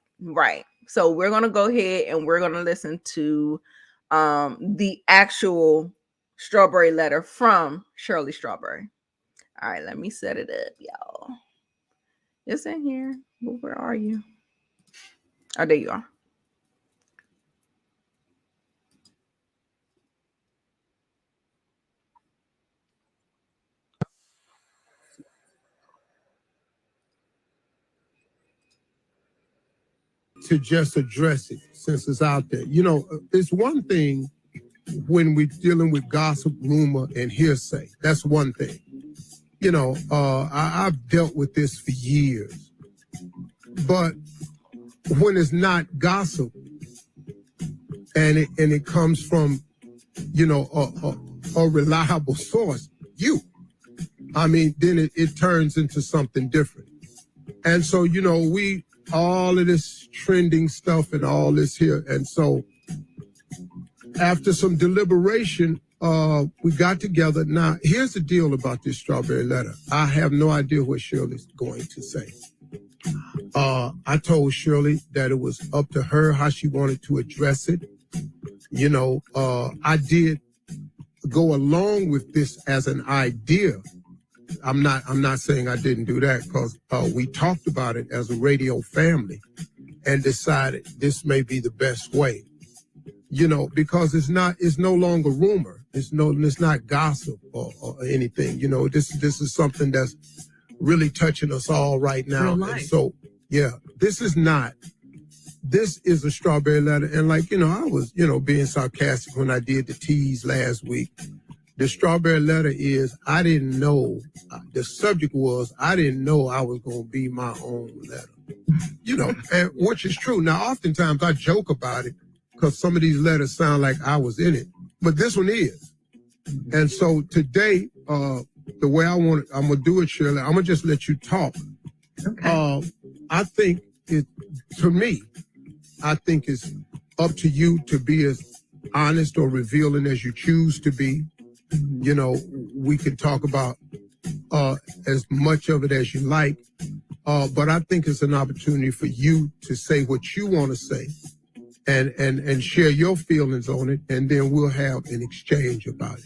So we're gonna go ahead and we're gonna listen to the actual Strawberry letter from Shirley Strawberry. All right, let me set it up, y'all. It's in here. Well, where are you? Oh, there you are. To just address it since it's out there. It's one thing when we're dealing with gossip, rumor, and hearsay. That's one thing. I've dealt with this for years. But when it's not gossip and it comes from, a reliable source, then it turns into something different. And so, all of this trending stuff and all this here. And so after some deliberation, we got together. Now, here's the deal about this Strawberry letter. I have no idea what Shirley's going to say. I told Shirley that it was up to her how she wanted to address it. I did go along with this as an idea. I'm not saying I didn't do that, because we talked about it as a radio family and decided this may be the best way. Because it's no longer rumor. It's not gossip or anything. This is something that's really touching us all right now. And so, this is a Strawberry letter. And I was, being sarcastic when I did the tease last week. The Strawberry letter is, I didn't know, the subject was, I didn't know I was going to be my own letter. And which is true. Now, oftentimes I joke about it because some of these letters sound like I was in it, but this one is. And so today, the way I'm going to do it, Shirley, I'm going to just let you talk. Okay. I think to me, it's up to you to be as honest or revealing as you choose to be. We can talk about as much of it as you like, but I think it's an opportunity for you to say what you want to say and share your feelings on it, and then we'll have an exchange about it.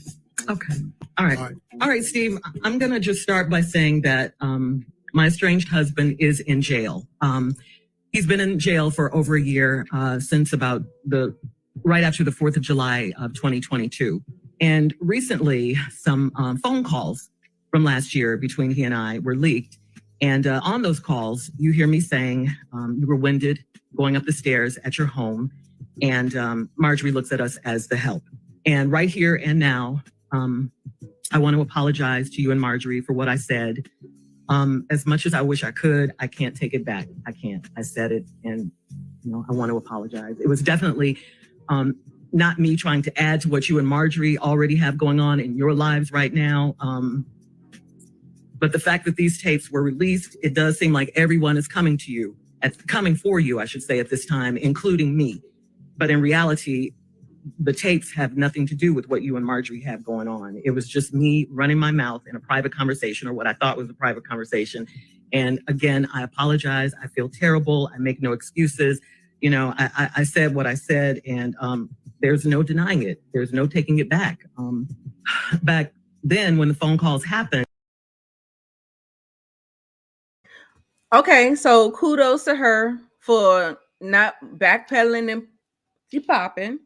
Okay. All right, Steve, I'm going to just start by saying that my estranged husband is in jail. He's been in jail for over a year, since about right after the 4th of July of 2022. And recently, some phone calls from last year between he and I were leaked. And on those calls, you hear me saying you were winded going up the stairs at your home. And Marjorie looks at us as the help. And right here and now, I want to apologize to you and Marjorie for what I said. As much as I wish I could, I can't take it back. I can't. I said it, and I want to apologize. It was definitely not me trying to add to what you and Marjorie already have going on in your lives right now. But the fact that these tapes were released, it does seem like everyone is coming for you, I should say, at this time, including me. But in reality, the tapes have nothing to do with what you and Marjorie have going on. It was just me running my mouth in a private conversation, or what I thought was a private conversation. And again, I apologize. I feel terrible. I make no excuses. I said what I said, and There's no denying it. There's no taking it back. Back then, when the phone calls happened. Okay, so kudos to her for not backpedaling and she popping,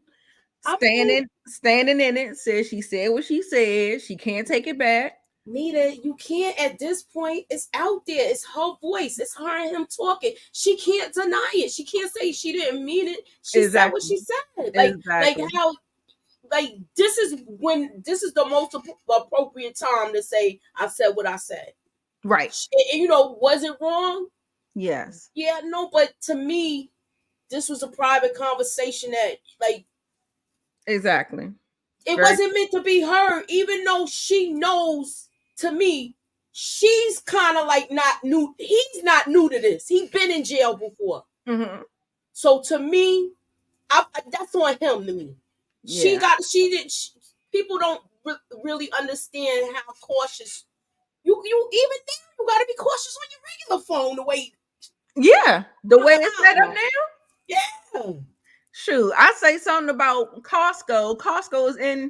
standing in it. Says she said what she said. She can't take it back. Nita, you can't at this point. It's out there. It's her voice. It's her and him talking. She can't deny it. She can't say she didn't mean it. She said what she said. Like how, like this is the most appropriate time to say I said what I said. Right. And, was it wrong? Yes. Yeah, no, but to me, this was a private conversation that, like, exactly. It wasn't meant to be heard, even though she knows. To me, she's kind of like not new. He's not new to this. He's been in jail before. Mm-hmm. So to me, that's on him. To me, people don't really understand how cautious you even then you got to be cautious on your regular phone. The way it's set up now. Yeah. Shoot, I say something about Costco. Costco is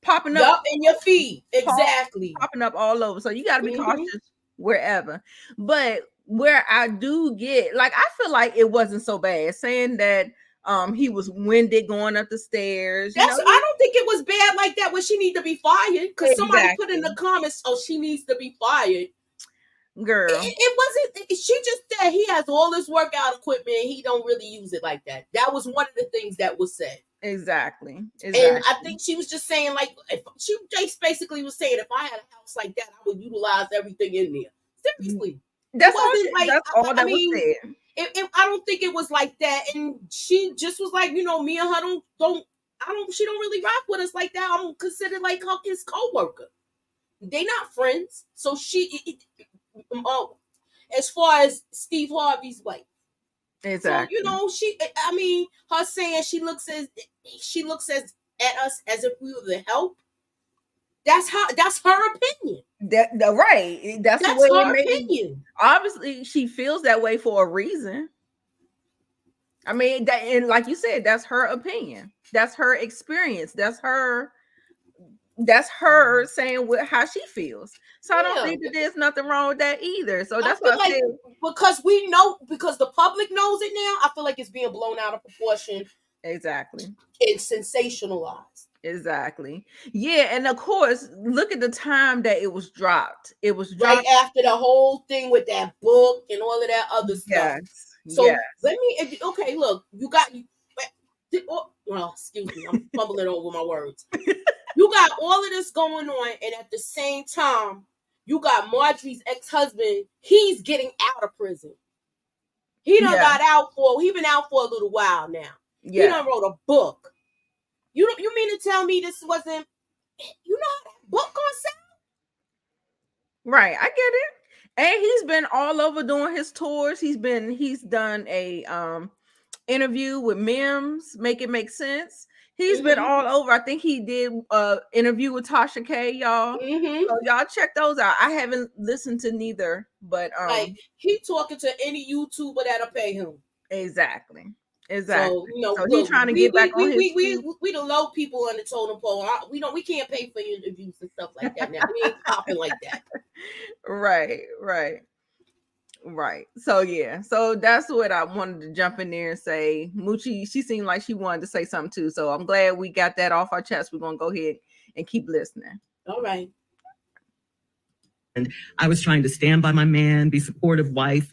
popping up in your feed. Exactly. Popping up all over. So you got to be cautious wherever. But where I do get, like, I feel like it wasn't so bad saying that he was winded going up the stairs. I don't think it was bad like that when she need to be fired. Because somebody put in the comments, oh, she needs to be fired. Girl. It wasn't, she just said he has all this workout equipment and he don't really use it like that. That was one of the things that was said. Exactly. And I think she was just saying, like, she basically was saying, if I had a house like that, I would utilize everything in there. Seriously. That's all that was said. I don't think it was like that. And she just was like, me and her she don't really rock with us like that. I'm considered like his co-worker. They not friends. So as far as Steve Harvey's wife. Exactly. So, her saying she looks at us as if we were the help. That's her opinion. Right. That's the way her opinion. Obviously, she feels that way for a reason. I mean, and like you said, that's her opinion. That's her experience. That's her saying how she feels. So I don't think that there's nothing wrong with that either. So that's what I said. Because the public knows it now, I feel like it's being blown out of proportion. Exactly. It's sensationalized. Exactly. Yeah, and of course, look at the time that it was dropped. It was dropped right after the whole thing with that book and all of that other stuff. Yes. So let me. Okay, look, you got. Well, excuse me, I'm fumbling over my words. You got all of this going on, and at the same time, you got Marjorie's ex-husband. He's getting out of prison. He done got out he been out for a little while now. Yeah. He done wrote a book. You mean to tell me this wasn't? You know how that book gonna sound? Right, I get it. And he's been all over doing his tours. He's done a interview with Mims, Make It Make Sense. He's been all over. I think he did interview with Tasha K, y'all. So y'all check those out. I haven't listened to neither, but like he talking to any YouTuber that'll pay him. Exactly. So so he's trying to get back on his feet. We the low people on the totem pole. We can't pay for interviews and stuff like that now. We ain't popping like that. Right. So that's what I wanted to jump in there and say. Moochie, she seemed like she wanted to say something too. So I'm glad we got that off our chest. We're gonna go ahead and keep listening. All right. And I was trying to stand by my man, be supportive wife.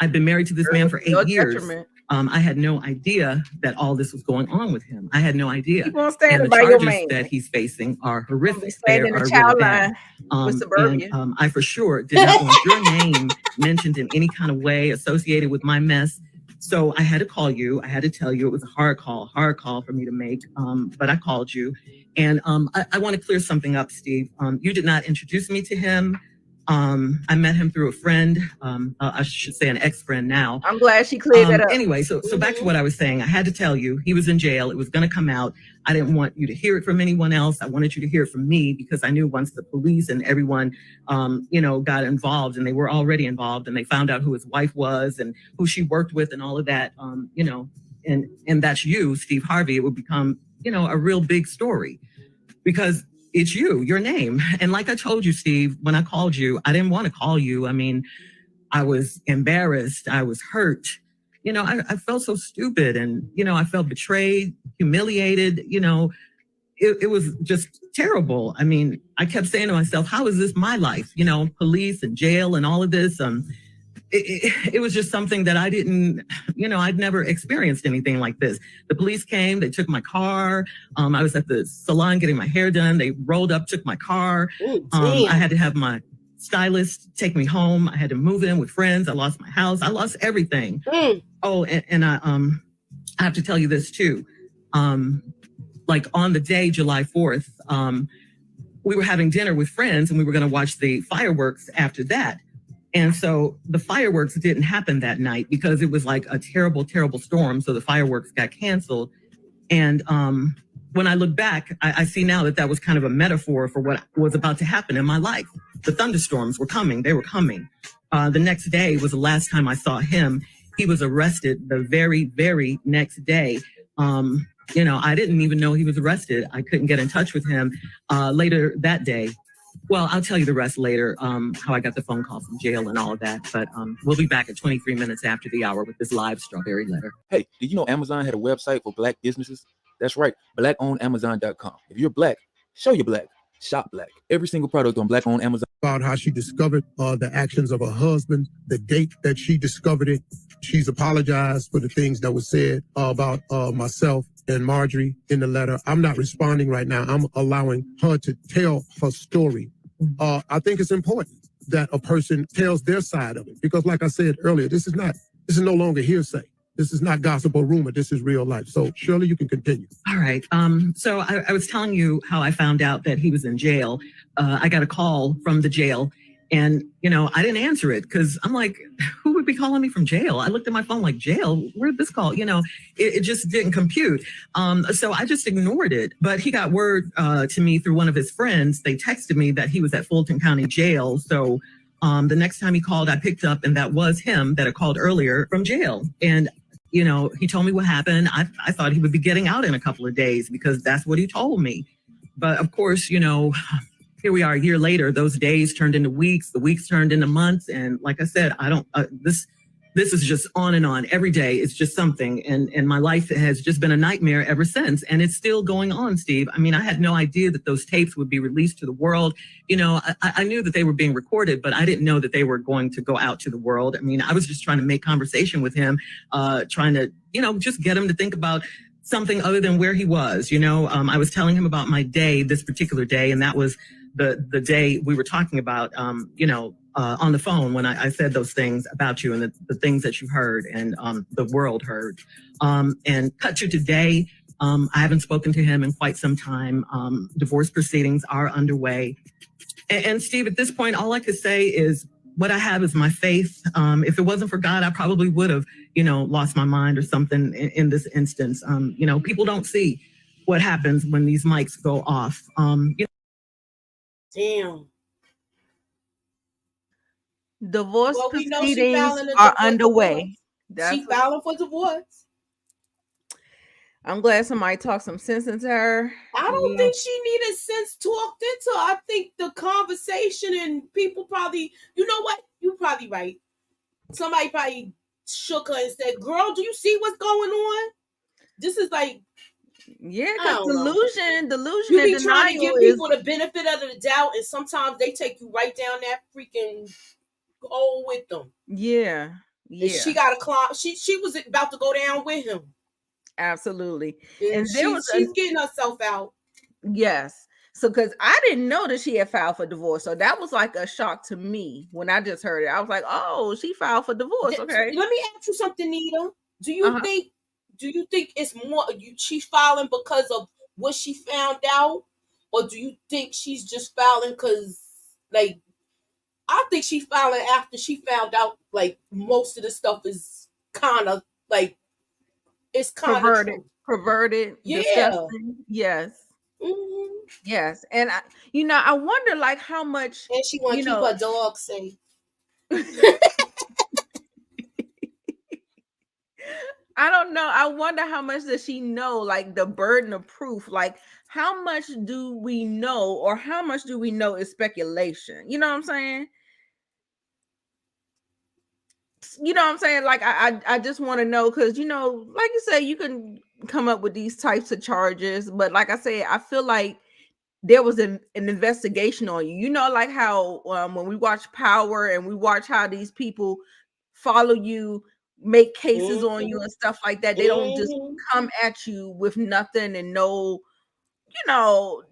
I've been married to this man for 8 years. I had no idea that all this was going on with him. I had no idea. Keep on standing and the by charges your man that he's facing are horrific. They are really bad. With Suburbia. And, I for sure did not want your name mentioned in any kind of way associated with my mess. So I had to call you. I had to tell you it was a hard call for me to make. But I called you. And I want to clear something up, Steve. You did not introduce me to him. I met him through a friend. I should say an ex-friend now. I'm glad she cleared that up. Anyway, so back to what I was saying. I had to tell you, he was in jail. It was going to come out. I didn't want you to hear it from anyone else. I wanted you to hear it from me because I knew once the police and everyone, got involved, and they were already involved, and they found out who his wife was and who she worked with and all of that, and that's you, Steve Harvey, it would become, a real big story because it's your name. And like I told you, Steve, when I called you, I didn't want to call you. I mean, I was embarrassed. I was hurt. I felt so stupid and, I felt betrayed, humiliated, it was just terrible. I mean, I kept saying to myself, how is this my life? Police and jail and all of this. It was just something that I didn't, I'd never experienced anything like this. The police came, they took my car. I was at the salon getting my hair done. They rolled up, took my car. Ooh, I had to have my stylist take me home. I had to move in with friends. I lost my house. I lost everything. Oh, and I have to tell you this too. Like on the day, July 4th, we were having dinner with friends and we were going to watch the fireworks after that. And so the fireworks didn't happen that night because it was like a terrible, terrible storm. So the fireworks got canceled. And when I look back, I see now that was kind of a metaphor for what was about to happen in my life. The thunderstorms were coming. They were coming. The next day was the last time I saw him. He was arrested the very, very next day. I didn't even know he was arrested. I couldn't get in touch with him later that day. Well, I'll tell you the rest later, how I got the phone call from jail and all of that. But we'll be back at 23 minutes after the hour with this live strawberry letter. Hey, did you know Amazon had a website for Black businesses? That's right, blackownedamazon.com. If you're Black, show you're Black. Shop Black. Every single product on Black owned Amazon. About how she discovered the actions of her husband, the date that she discovered it. She's apologized for the things that were said about myself and Marjorie in the letter. I'm not responding right now. I'm allowing her to tell her story. I think it's important that a person tells their side of it because, like I said earlier, this is no longer hearsay. This is not gossip or rumor. This is real life. So Shirley, you can continue. All right. So I was telling you how I found out that he was in jail. I got a call from the jail and, I didn't answer it because I'm like, who would be calling me from jail? I looked at my phone like, jail? Where'd this call? It just didn't compute. So I just ignored it. But he got word to me through one of his friends. They texted me that he was at Fulton County Jail. So the next time he called, I picked up and that was him that had called earlier from jail. And he told me what happened. I thought he would be getting out in a couple of days because that's what he told me. But of course, here we are a year later, those days turned into weeks, the weeks turned into months. And like I said, this is just on and on every day. It's just something. And my life has just been a nightmare ever since. And it's still going on, Steve. I mean, I had no idea that those tapes would be released to the world. I knew that they were being recorded, but I didn't know that they were going to go out to the world. I mean, I was just trying to make conversation with him, trying to, just get him to think about something other than where he was. I was telling him about my day, this particular day, and that was the day we were talking about, on the phone when I said those things about you and the things that you heard and the world heard. And cut to today, I haven't spoken to him in quite some time. Divorce proceedings are underway. And Steve, at this point, all I could say is what I have is my faith. If it wasn't for God, I probably would have, lost my mind or something in this instance. People don't see what happens when these mics go off. Damn. Divorce Well, we know she proceedings filing a are divorce. underway. She filing for divorce. I'm glad somebody talked some sense into her. I don't think she needed sense talked into her. I think the conversation and people probably, you know what? You're probably right. Somebody probably shook her and said, girl, do you see what's going on? This is like, yeah, because delusion you be and trying to denial give people the benefit of the doubt, and sometimes they take you right down that freaking hole with them. Yeah. And she got to climb. She was about to go down with him. Absolutely. And she's getting herself out. Yes. So, because I didn't know that she had filed for divorce. So that was like a shock to me when I just heard it. I was like, oh, she filed for divorce. Okay. Let me ask you something, Nita. Do you think it's more she's filing because of what she found out? Or do you think she's just filing because, like, I think she's filing after she found out, like, most of the stuff is kind of, like, it's kind of perverted, yeah. Disgusting. Yes. Mm-hmm. Yes. And I wonder like how much, and she want to keep her dog safe. I don't know. I wonder how much does she know, like the burden of proof. Like, how much do we know, or how much do we know is speculation? You know what I'm saying? You know what I'm saying? Like, I just want to know, because like you say, you can come up with these types of charges, but like I say, I feel like there was an investigation on you. Like how when we watch Power and we watch how these people follow you, make cases on you Mhm. and stuff like that. They don't just Mhm. come at you with nothing and no,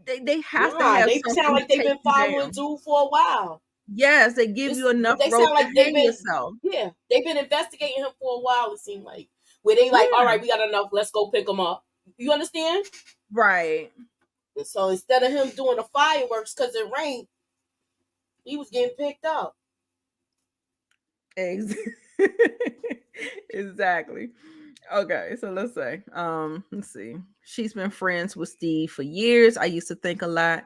they have to Nah, have they sound something to like they've take been you following down. dude for a while. Yes, they give you This enough they rope sound to like they've hang been yourself. yeah, they've been investigating him for a while, it seemed like. Where they like, all Yeah, right, we got enough, let's go pick him up. You understand? right. And so instead of him doing the fireworks because it rained, he was getting picked up. Ex- exactly. Okay, so let's see. She's been friends with Steve for years. I used to think a lot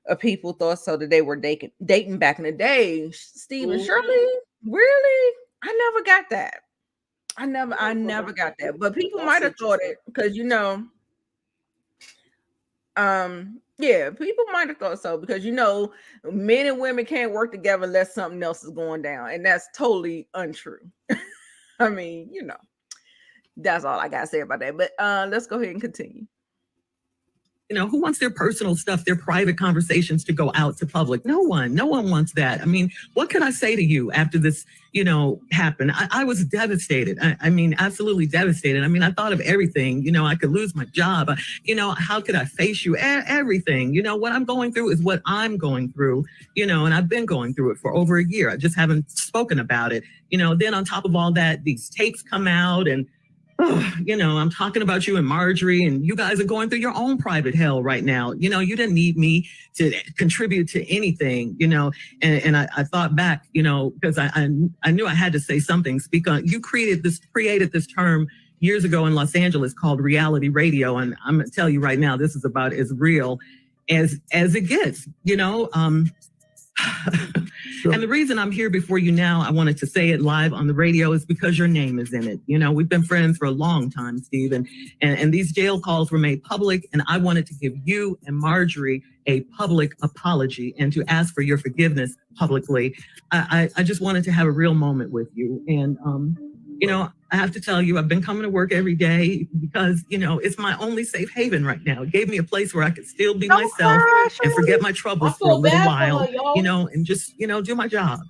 of people thought so that they were dating back in the day. Steve and Mm-hmm. Shirley, really? I never got that. I I never got that. But people That's might have thought interesting. it because yeah, people might have thought so because men and women can't work together unless something else is going down, and that's totally untrue. I mean, that's all I gotta say about that. But let's go ahead and continue. Who wants their personal stuff, their private conversations to go out to public? No one wants that. I mean, what can I say to you after this, happened? I was devastated. I mean, absolutely devastated. I mean, I thought of everything, I could lose my job. How could I face you? Everything, what I'm going through is what I'm going through, and I've been going through it for over a year. I just haven't spoken about it. Then on top of all that, these tapes come out and I'm talking about you and Marjorie, and you guys are going through your own private hell right now. You didn't need me to contribute to anything, and I thought back, because I knew I had to say something, speak on. You created this term years ago in Los Angeles called reality radio. And I'm going to tell you right now, this is about as real as it gets, Sure. And the reason I'm here before you now, I wanted to say it live on the radio, is because your name is in it. We've been friends for a long time, Steve, and these jail calls were made public, and I wanted to give you and Marjorie a public apology and to ask for your forgiveness publicly. I just wanted to have a real moment with you. And, I have to tell you, I've been coming to work every day because, it's my only safe haven right now. It gave me a place where I could still be Don't myself cry, and forget Shirley. my I troubles for a feel little bad while, for her, yo. and just, do my job.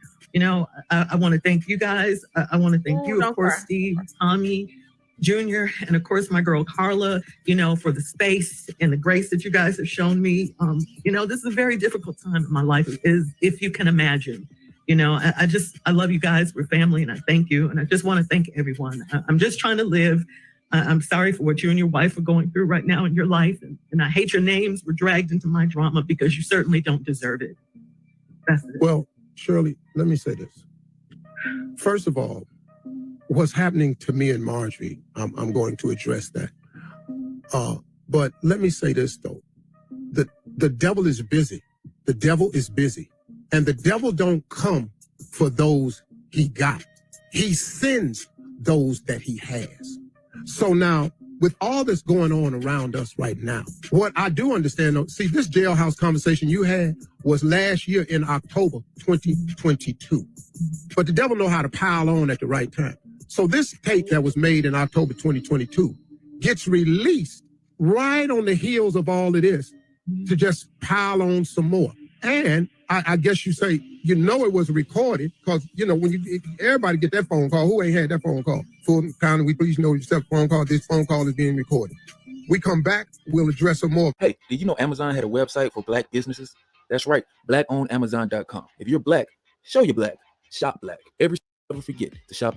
I want to thank you guys. I want to thank Ooh, you, of don't course, cry. Steve, Tommy, Junior, and of course, my girl Carla, for the space and the grace that you guys have shown me. This is a very difficult time in my life, is if you can imagine. I love you guys. We're family, and I thank you. And I just want to thank everyone. I'm just trying to live. I'm sorry for what you and your wife are going through right now in your life. And I hate your names were dragged into my drama because you certainly don't deserve it. That's it. Well, Shirley, let me say this. First of all, what's happening to me and Marjorie, I'm going to address that. But let me say this, though. The devil is busy. The devil is busy. And the devil don't come for those he got. He sends those that he has. So now, with all that's going on around us right now, what I do understand, though, see, this jailhouse conversation you had was last year in October 2022. But the devil know how to pile on at the right time. So this tape that was made in October 2022 gets released right on the heels of all of this to just pile on some more. And I guess you say, it was recorded because, when everybody get that phone call, who ain't had that phone call? Fulton County, we please know yourself phone call. This phone call is being recorded. We come back, we'll address some more. Hey, did you know Amazon had a website for black businesses? That's right, blackownedamazon.com. If you're black, show you're black, shop black. Never forget to shop.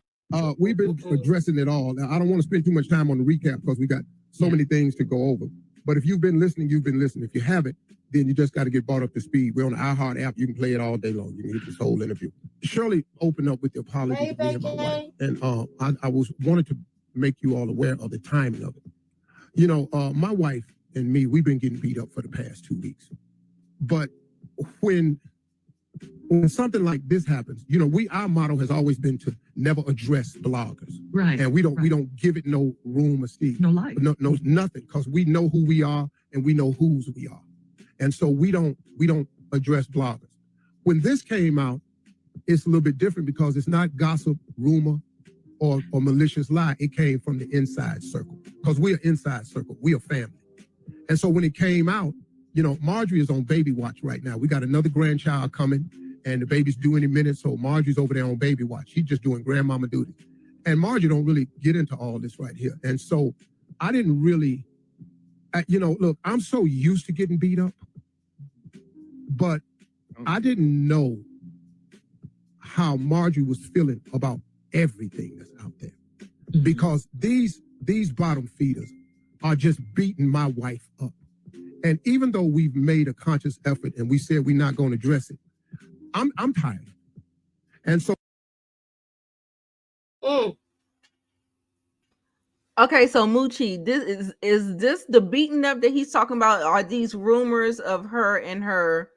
We've been addressing it all. Now, I don't want to spend too much time on the recap because we got so many things to go over. But if you've been listening, you've been listening. If you haven't, then you just got to get brought up to speed. We're on the iHeart app. You can play it all day long. You can get this whole interview. Shirley opened up with the apology to me and my wife. And I wanted to make you all aware of the timing of it. My wife and me, we've been getting beat up for the past 2 weeks. But when when something like this happens, our motto has always been to never address bloggers. Right. And we don't give it no room or steam. No life. No, nothing, because we know who we are and we know whose we are. And so we don't address bloggers. When this came out, it's a little bit different because it's not gossip, rumor, or malicious lie. It came from the inside circle, because we're an inside circle. We're a family. And so when it came out, Marjorie is on baby watch right now. We got another grandchild coming, and the baby's due any minute, so Marjorie's over there on baby watch. She's just doing grandmama duty. And Marjorie don't really get into all this right here. And so I didn't really, look, I'm so used to getting beat up, but I didn't know how Marjorie was feeling about everything that's out there. Mm-hmm. Because these bottom feeders are just beating my wife up. And even though we've made a conscious effort and we said we're not going to address it, I'm tired. And so. Okay, so Moochie, this is this the beating up that he's talking about? Are these rumors of her and her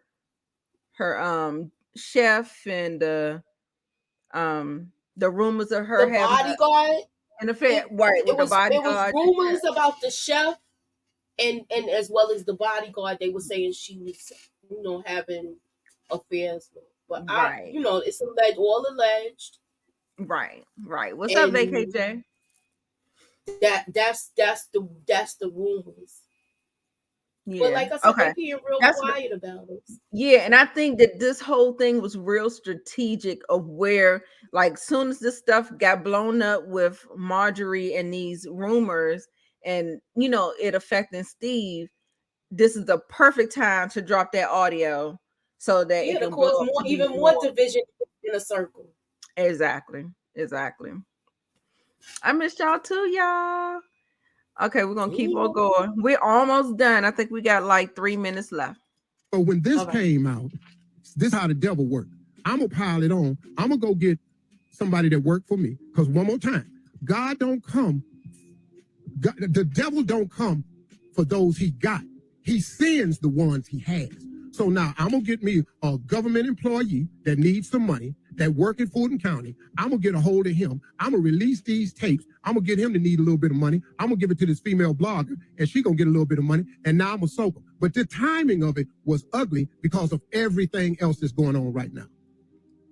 chef and the rumors of her the having bodyguard an affair, right? With the bodyguard. It was rumors about the chef and as well as the bodyguard. They were saying she was, having affairs with. But right. It's all alleged. Right. What's up, VKJ? That's the rumors. Yeah. But like I said, they're being real quiet about it. Yeah, and I think that this whole thing was real strategic of where, like, soon as this stuff got blown up with Marjorie and these rumors and, it affecting Steve, this is the perfect time to drop that audio so that it can cause even more division in a circle. Exactly. I miss y'all too, y'all. Okay, we're gonna keep on going. We're almost done. I think we got like 3 minutes left. So when this came out, this is how the devil worked. I'm gonna pile it on. I'm gonna go get somebody that worked for me. Because one more time, God don't come. The devil don't come for those he got. He sends the ones he has. So now I'm gonna get me a government employee that needs some money, that work in Fulton County. I'm gonna get a hold of him. I'm gonna release these tapes. I'm gonna get him to need a little bit of money. I'm gonna give it to this female blogger, and she gonna get a little bit of money. And now I'm gonna soak her. But the timing of it was ugly because of everything else that's going on right now.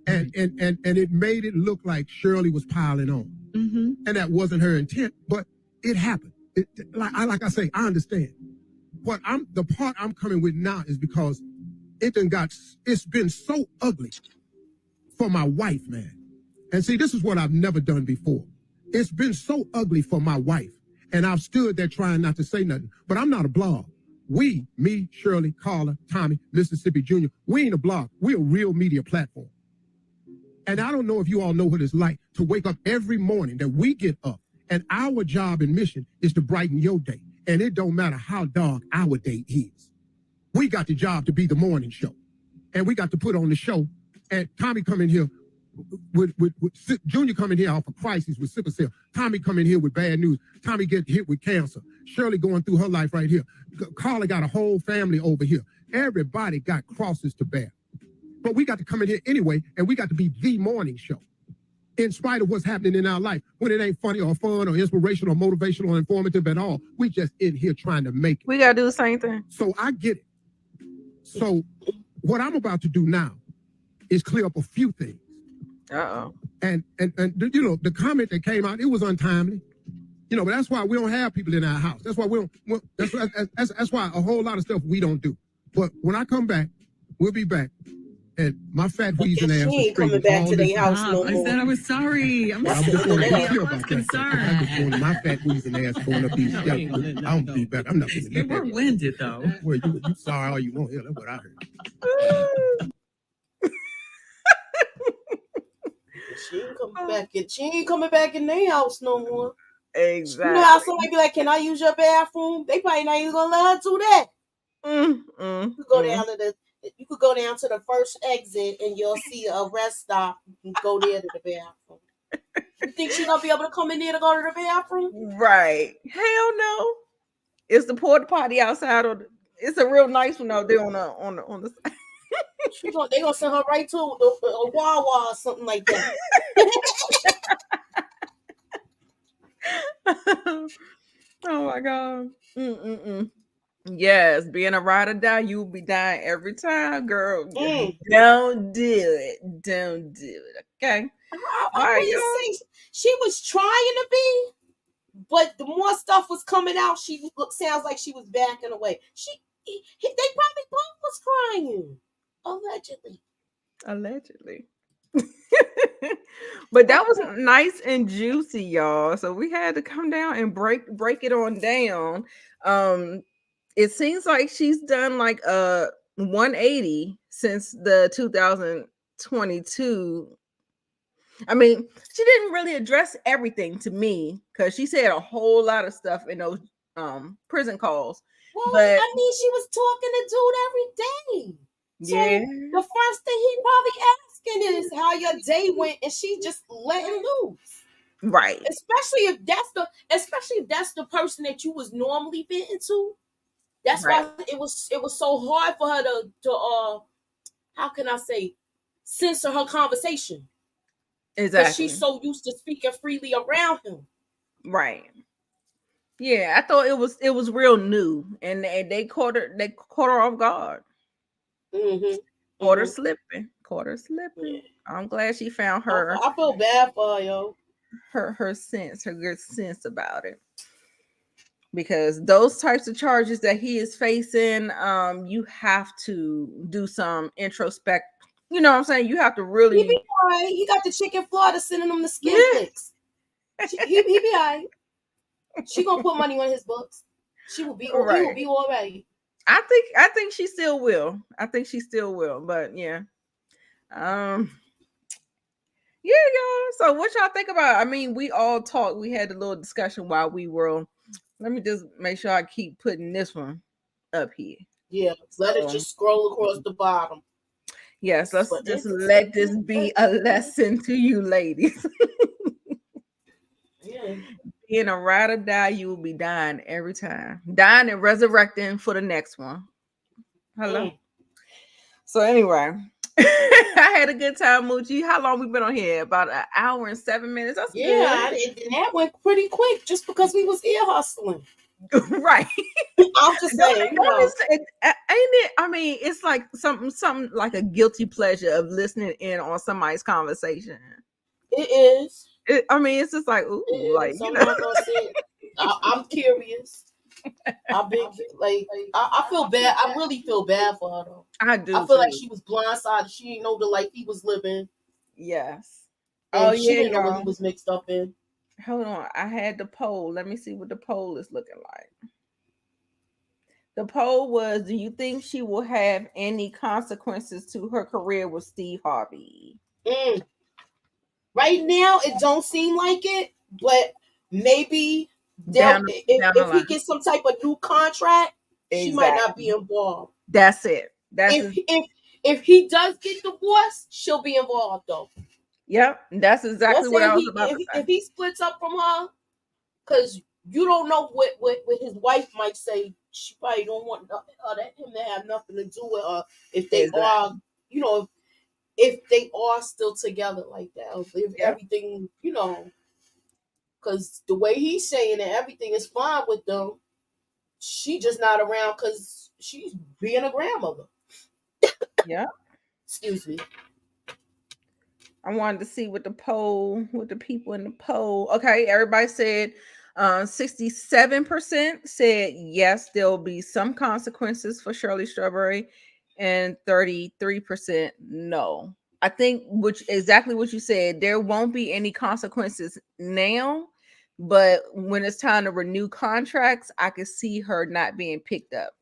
And it made it look like Shirley was piling on, and that wasn't her intent. But it happened. Like I say, I understand. The part I'm coming with now is because it's been so ugly for my wife, man. And see, this is what I've never done before. It's been so ugly for my wife. And I've stood there trying not to say nothing. But I'm not a blog. Me, Shirley, Carla, Tommy, Mississippi Jr., we ain't a blog. We're a real media platform. And I don't know if you all know what it's like to wake up every morning that we get up and our job and mission is to brighten your day. And it don't matter how dark our day is. We got the job to be the morning show. And we got to put on the show. And Tommy come in here with Junior coming here off a crisis with sickle cell. Tommy coming here with bad news. Tommy get hit with cancer. Shirley going through her life right here. Carla got a whole family over here. Everybody got crosses to bear. But we got to come in here anyway, and we got to be the morning show. In spite of what's happening in our life, when it ain't funny or fun or inspirational or motivational or informative at all, we just in here trying to make it. We got to do the same thing. So I get it. So what I'm about to do now is clear up a few things. Uh-oh. And the comment that came out, it was untimely. But that's why we don't have people in our house. That's why that's why a whole lot of stuff we don't do. But when I come back, we'll be back. And my fat wheezing ass is coming back to their house no more. I said I was sorry. I'm just sorry. want to be clear I about was that. concerned. My fat wheezing ass going up these steps. I don't be back. I'm not going to You were winded, though. Well, you sorry all you want. Yeah, that's what I heard. She ain't coming back in their house no more. Exactly. You know how somebody be like, "Can I use your bathroom?" They probably not even gonna let her do that. You could go down to the first exit and you'll see a rest stop. You can go there to the bathroom. You think she's gonna be able to come in there to go to the bathroom? Right. Hell no. It's the porta potty outside, or it's a real nice one out there on the side. They gonna send her right to a Wawa or something like that. Oh my god. Mm-mm-mm. Yes, being a ride or die, you'll be dying every time, girl. Don't do it. Don't do it. Okay. All I right, wouldn't y'all. say she was trying to be, but the more stuff was coming out, sounds like she was backing away. They probably both was crying, allegedly. Allegedly. But that was nice and juicy, y'all. So we had to come down and break it on down. Um, it seems like she's done like a 180 since the 2022. I mean, she didn't really address everything to me because she said a whole lot of stuff in those prison calls. Well, But I mean, she was talking to dude every day. So yeah, the first thing he probably asking is how your day went, and she just letting loose. right. Especially if that's the person that you was normally venting to. That's Right. why it was so hard for her to how can I say censor her conversation. Because Exactly. she's so used to speaking freely around him. Right. Yeah, I thought it was real new, and they caught her off guard. Mm-hmm. Caught her slipping. Caught her slipping. Yeah. I'm glad she found her I feel bad for her, yo. her sense, her good sense about it. Because those types of charges that he is facing, you have to do some introspect. You know what I'm saying? You have to He be really, all right. He got the chick in Florida sending him the skin yeah, flicks. He be all right. She gonna put money on his books. He will be all right. I think she still will. I think she still will. But yeah. Yeah, y'all. So what y'all think about? I mean, we all talked. We had a little discussion while we were. Let me just make sure I keep putting this one up here. Yeah, let it So just scroll across the bottom. yes, let's But just let this be a lesson to you ladies. yeah. Being a ride or die, you will be dying every time. Dying and resurrecting for the next one. Hello. So anyway, I had a good time, Moochie. How long we been on here? About an hour and 7 minutes. That's Yeah, and that went pretty quick just because we was ear hustling. good. Right. I'm just saying, Ain't it? I mean, it's like something like a guilty pleasure of listening in on somebody's conversation. it is. I mean, it's just like, ooh, like I'm not gonna say. I'm curious. I've been like, I feel bad. I really feel bad for her though. I do. I feel like she was blindsided. She didn't know the life he was living. Yes. And Oh she yeah, didn't know what he y'all. was mixed up in. Hold on. I had the poll. Let me see what the poll is looking like. The poll was: do you think she will have any consequences to her career with Steve Harvey? Right now, it don't seem like it, but maybe Down the if he line. gets some type of new contract, she might not be Exactly. involved. That's it. If he does get divorced, she'll be involved though. Yep. That's exactly Let's what say I was about to say. if he splits up from her, because you don't know what his wife might say. She probably don't want him to have nothing to do with her if they are, you know, if they are still together like that. If everything, you know, because the way he's saying that everything is fine with them, she just not around because she's being a grandmother. Yeah. Excuse me. I wanted to see what the people in the poll. Okay, everybody said 67% said yes, there'll be some consequences for Shirley Strawberry, and 33% no. I think exactly what you said. There won't be any consequences now, but when it's time to renew contracts, I could see her not being picked up.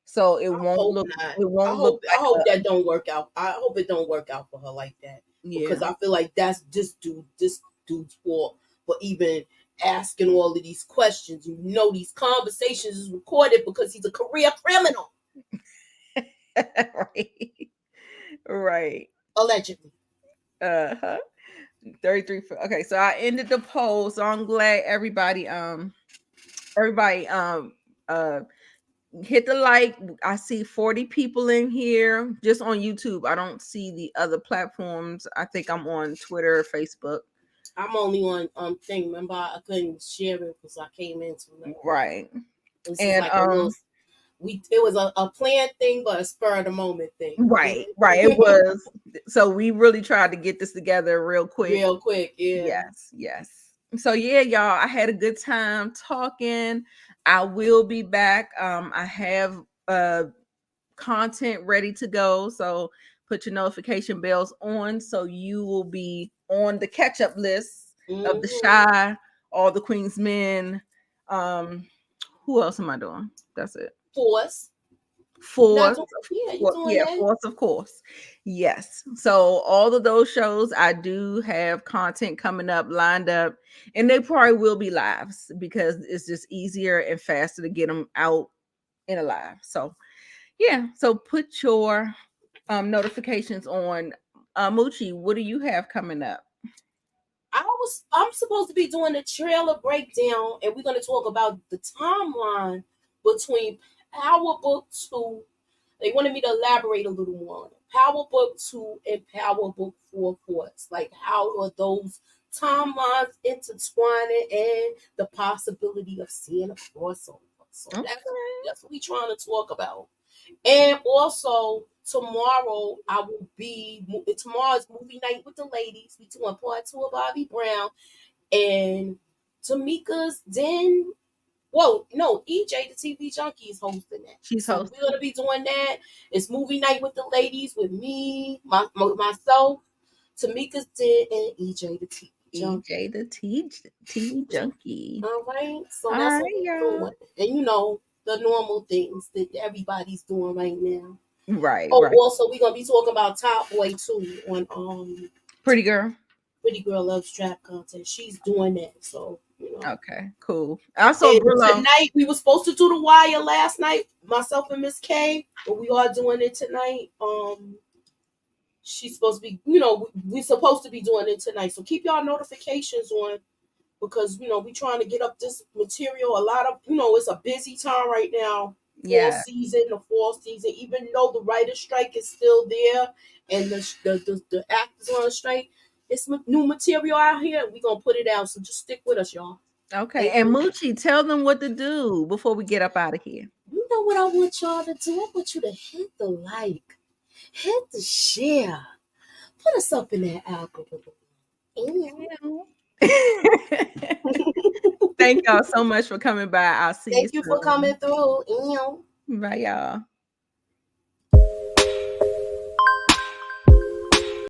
So it won't look. Not. It won't I look. hope that don't work out. I hope it don't work out for her like that. Yeah. Because I feel like that's this dude's fault for even asking all of these questions. You know, these conversations is recorded because he's a career criminal. Right. Right. Allegedly. 33. Okay, so I ended the poll. So I'm glad everybody uh hit the like. I see 40 people in here just on YouTube. I don't see the other platforms. I think I'm on Twitter, Facebook. I'm only on thing. Remember, I couldn't share it because I came in too late. Right. This is And like a little. It was a planned thing, but a spur of the moment thing. Right. It was. So we really tried to get this together real quick. Real quick, yeah. Yes. So yeah, y'all, I had a good time talking. I will be back. I have content ready to go. So put your notification bells on so you will be on the catch-up list of the Shy, all the Queen's Men. Who else am I doing? That's it. Force, of course. Yes. So all of those shows, I do have content coming up, lined up, and they probably will be lives because it's just easier and faster to get them out in a live. So yeah. So put your notifications on. Moochie, what do you have coming up? I'm supposed to be doing a trailer breakdown, and we're going to talk about the timeline between Power Book 2. They wanted me to elaborate a little more on it. Power Book 2 and Power Book 4 Force. Like, how are those timelines intertwining and the possibility of seeing a crossover. So that's what we're trying to talk about. And also, tomorrow tomorrow's movie night with the ladies. We doing part 2 of Bobby Brown. And Tamika's then, EJ, the TV Junkie, is hosting that. She's hosting. We're going to be doing that. It's movie night with the ladies with me, myself, Tamika's Den, and EJ, the TV Junkie. EJ, the TV Junkie. All right. So that's what we're doing. And the normal things that everybody's doing right now. Right. Also, we're going to be talking about Top Boy too on Pretty Girl. Pretty Girl Loves Trap Content. She's doing that. So, Okay, cool. Also, tonight we were supposed to do The Wire last night, myself and Miss K, but we are doing it tonight. She's supposed to be, we're supposed to be doing it tonight. So keep y'all notifications on because, we're trying to get up this material. A lot of, it's a busy time right now. The fall season, even though the writer's strike is still there and the actors on the strike, it's new material out here. We're going to put it out. So just stick with us, y'all. Okay. And Moochie, tell them what to do before we get up out of here. You know what I want y'all to do? I want you to hit the like, hit the share, put us up in that algorithm. Thank y'all so much for coming by. I'll see you soon. Thank you for coming through. Bye, y'all.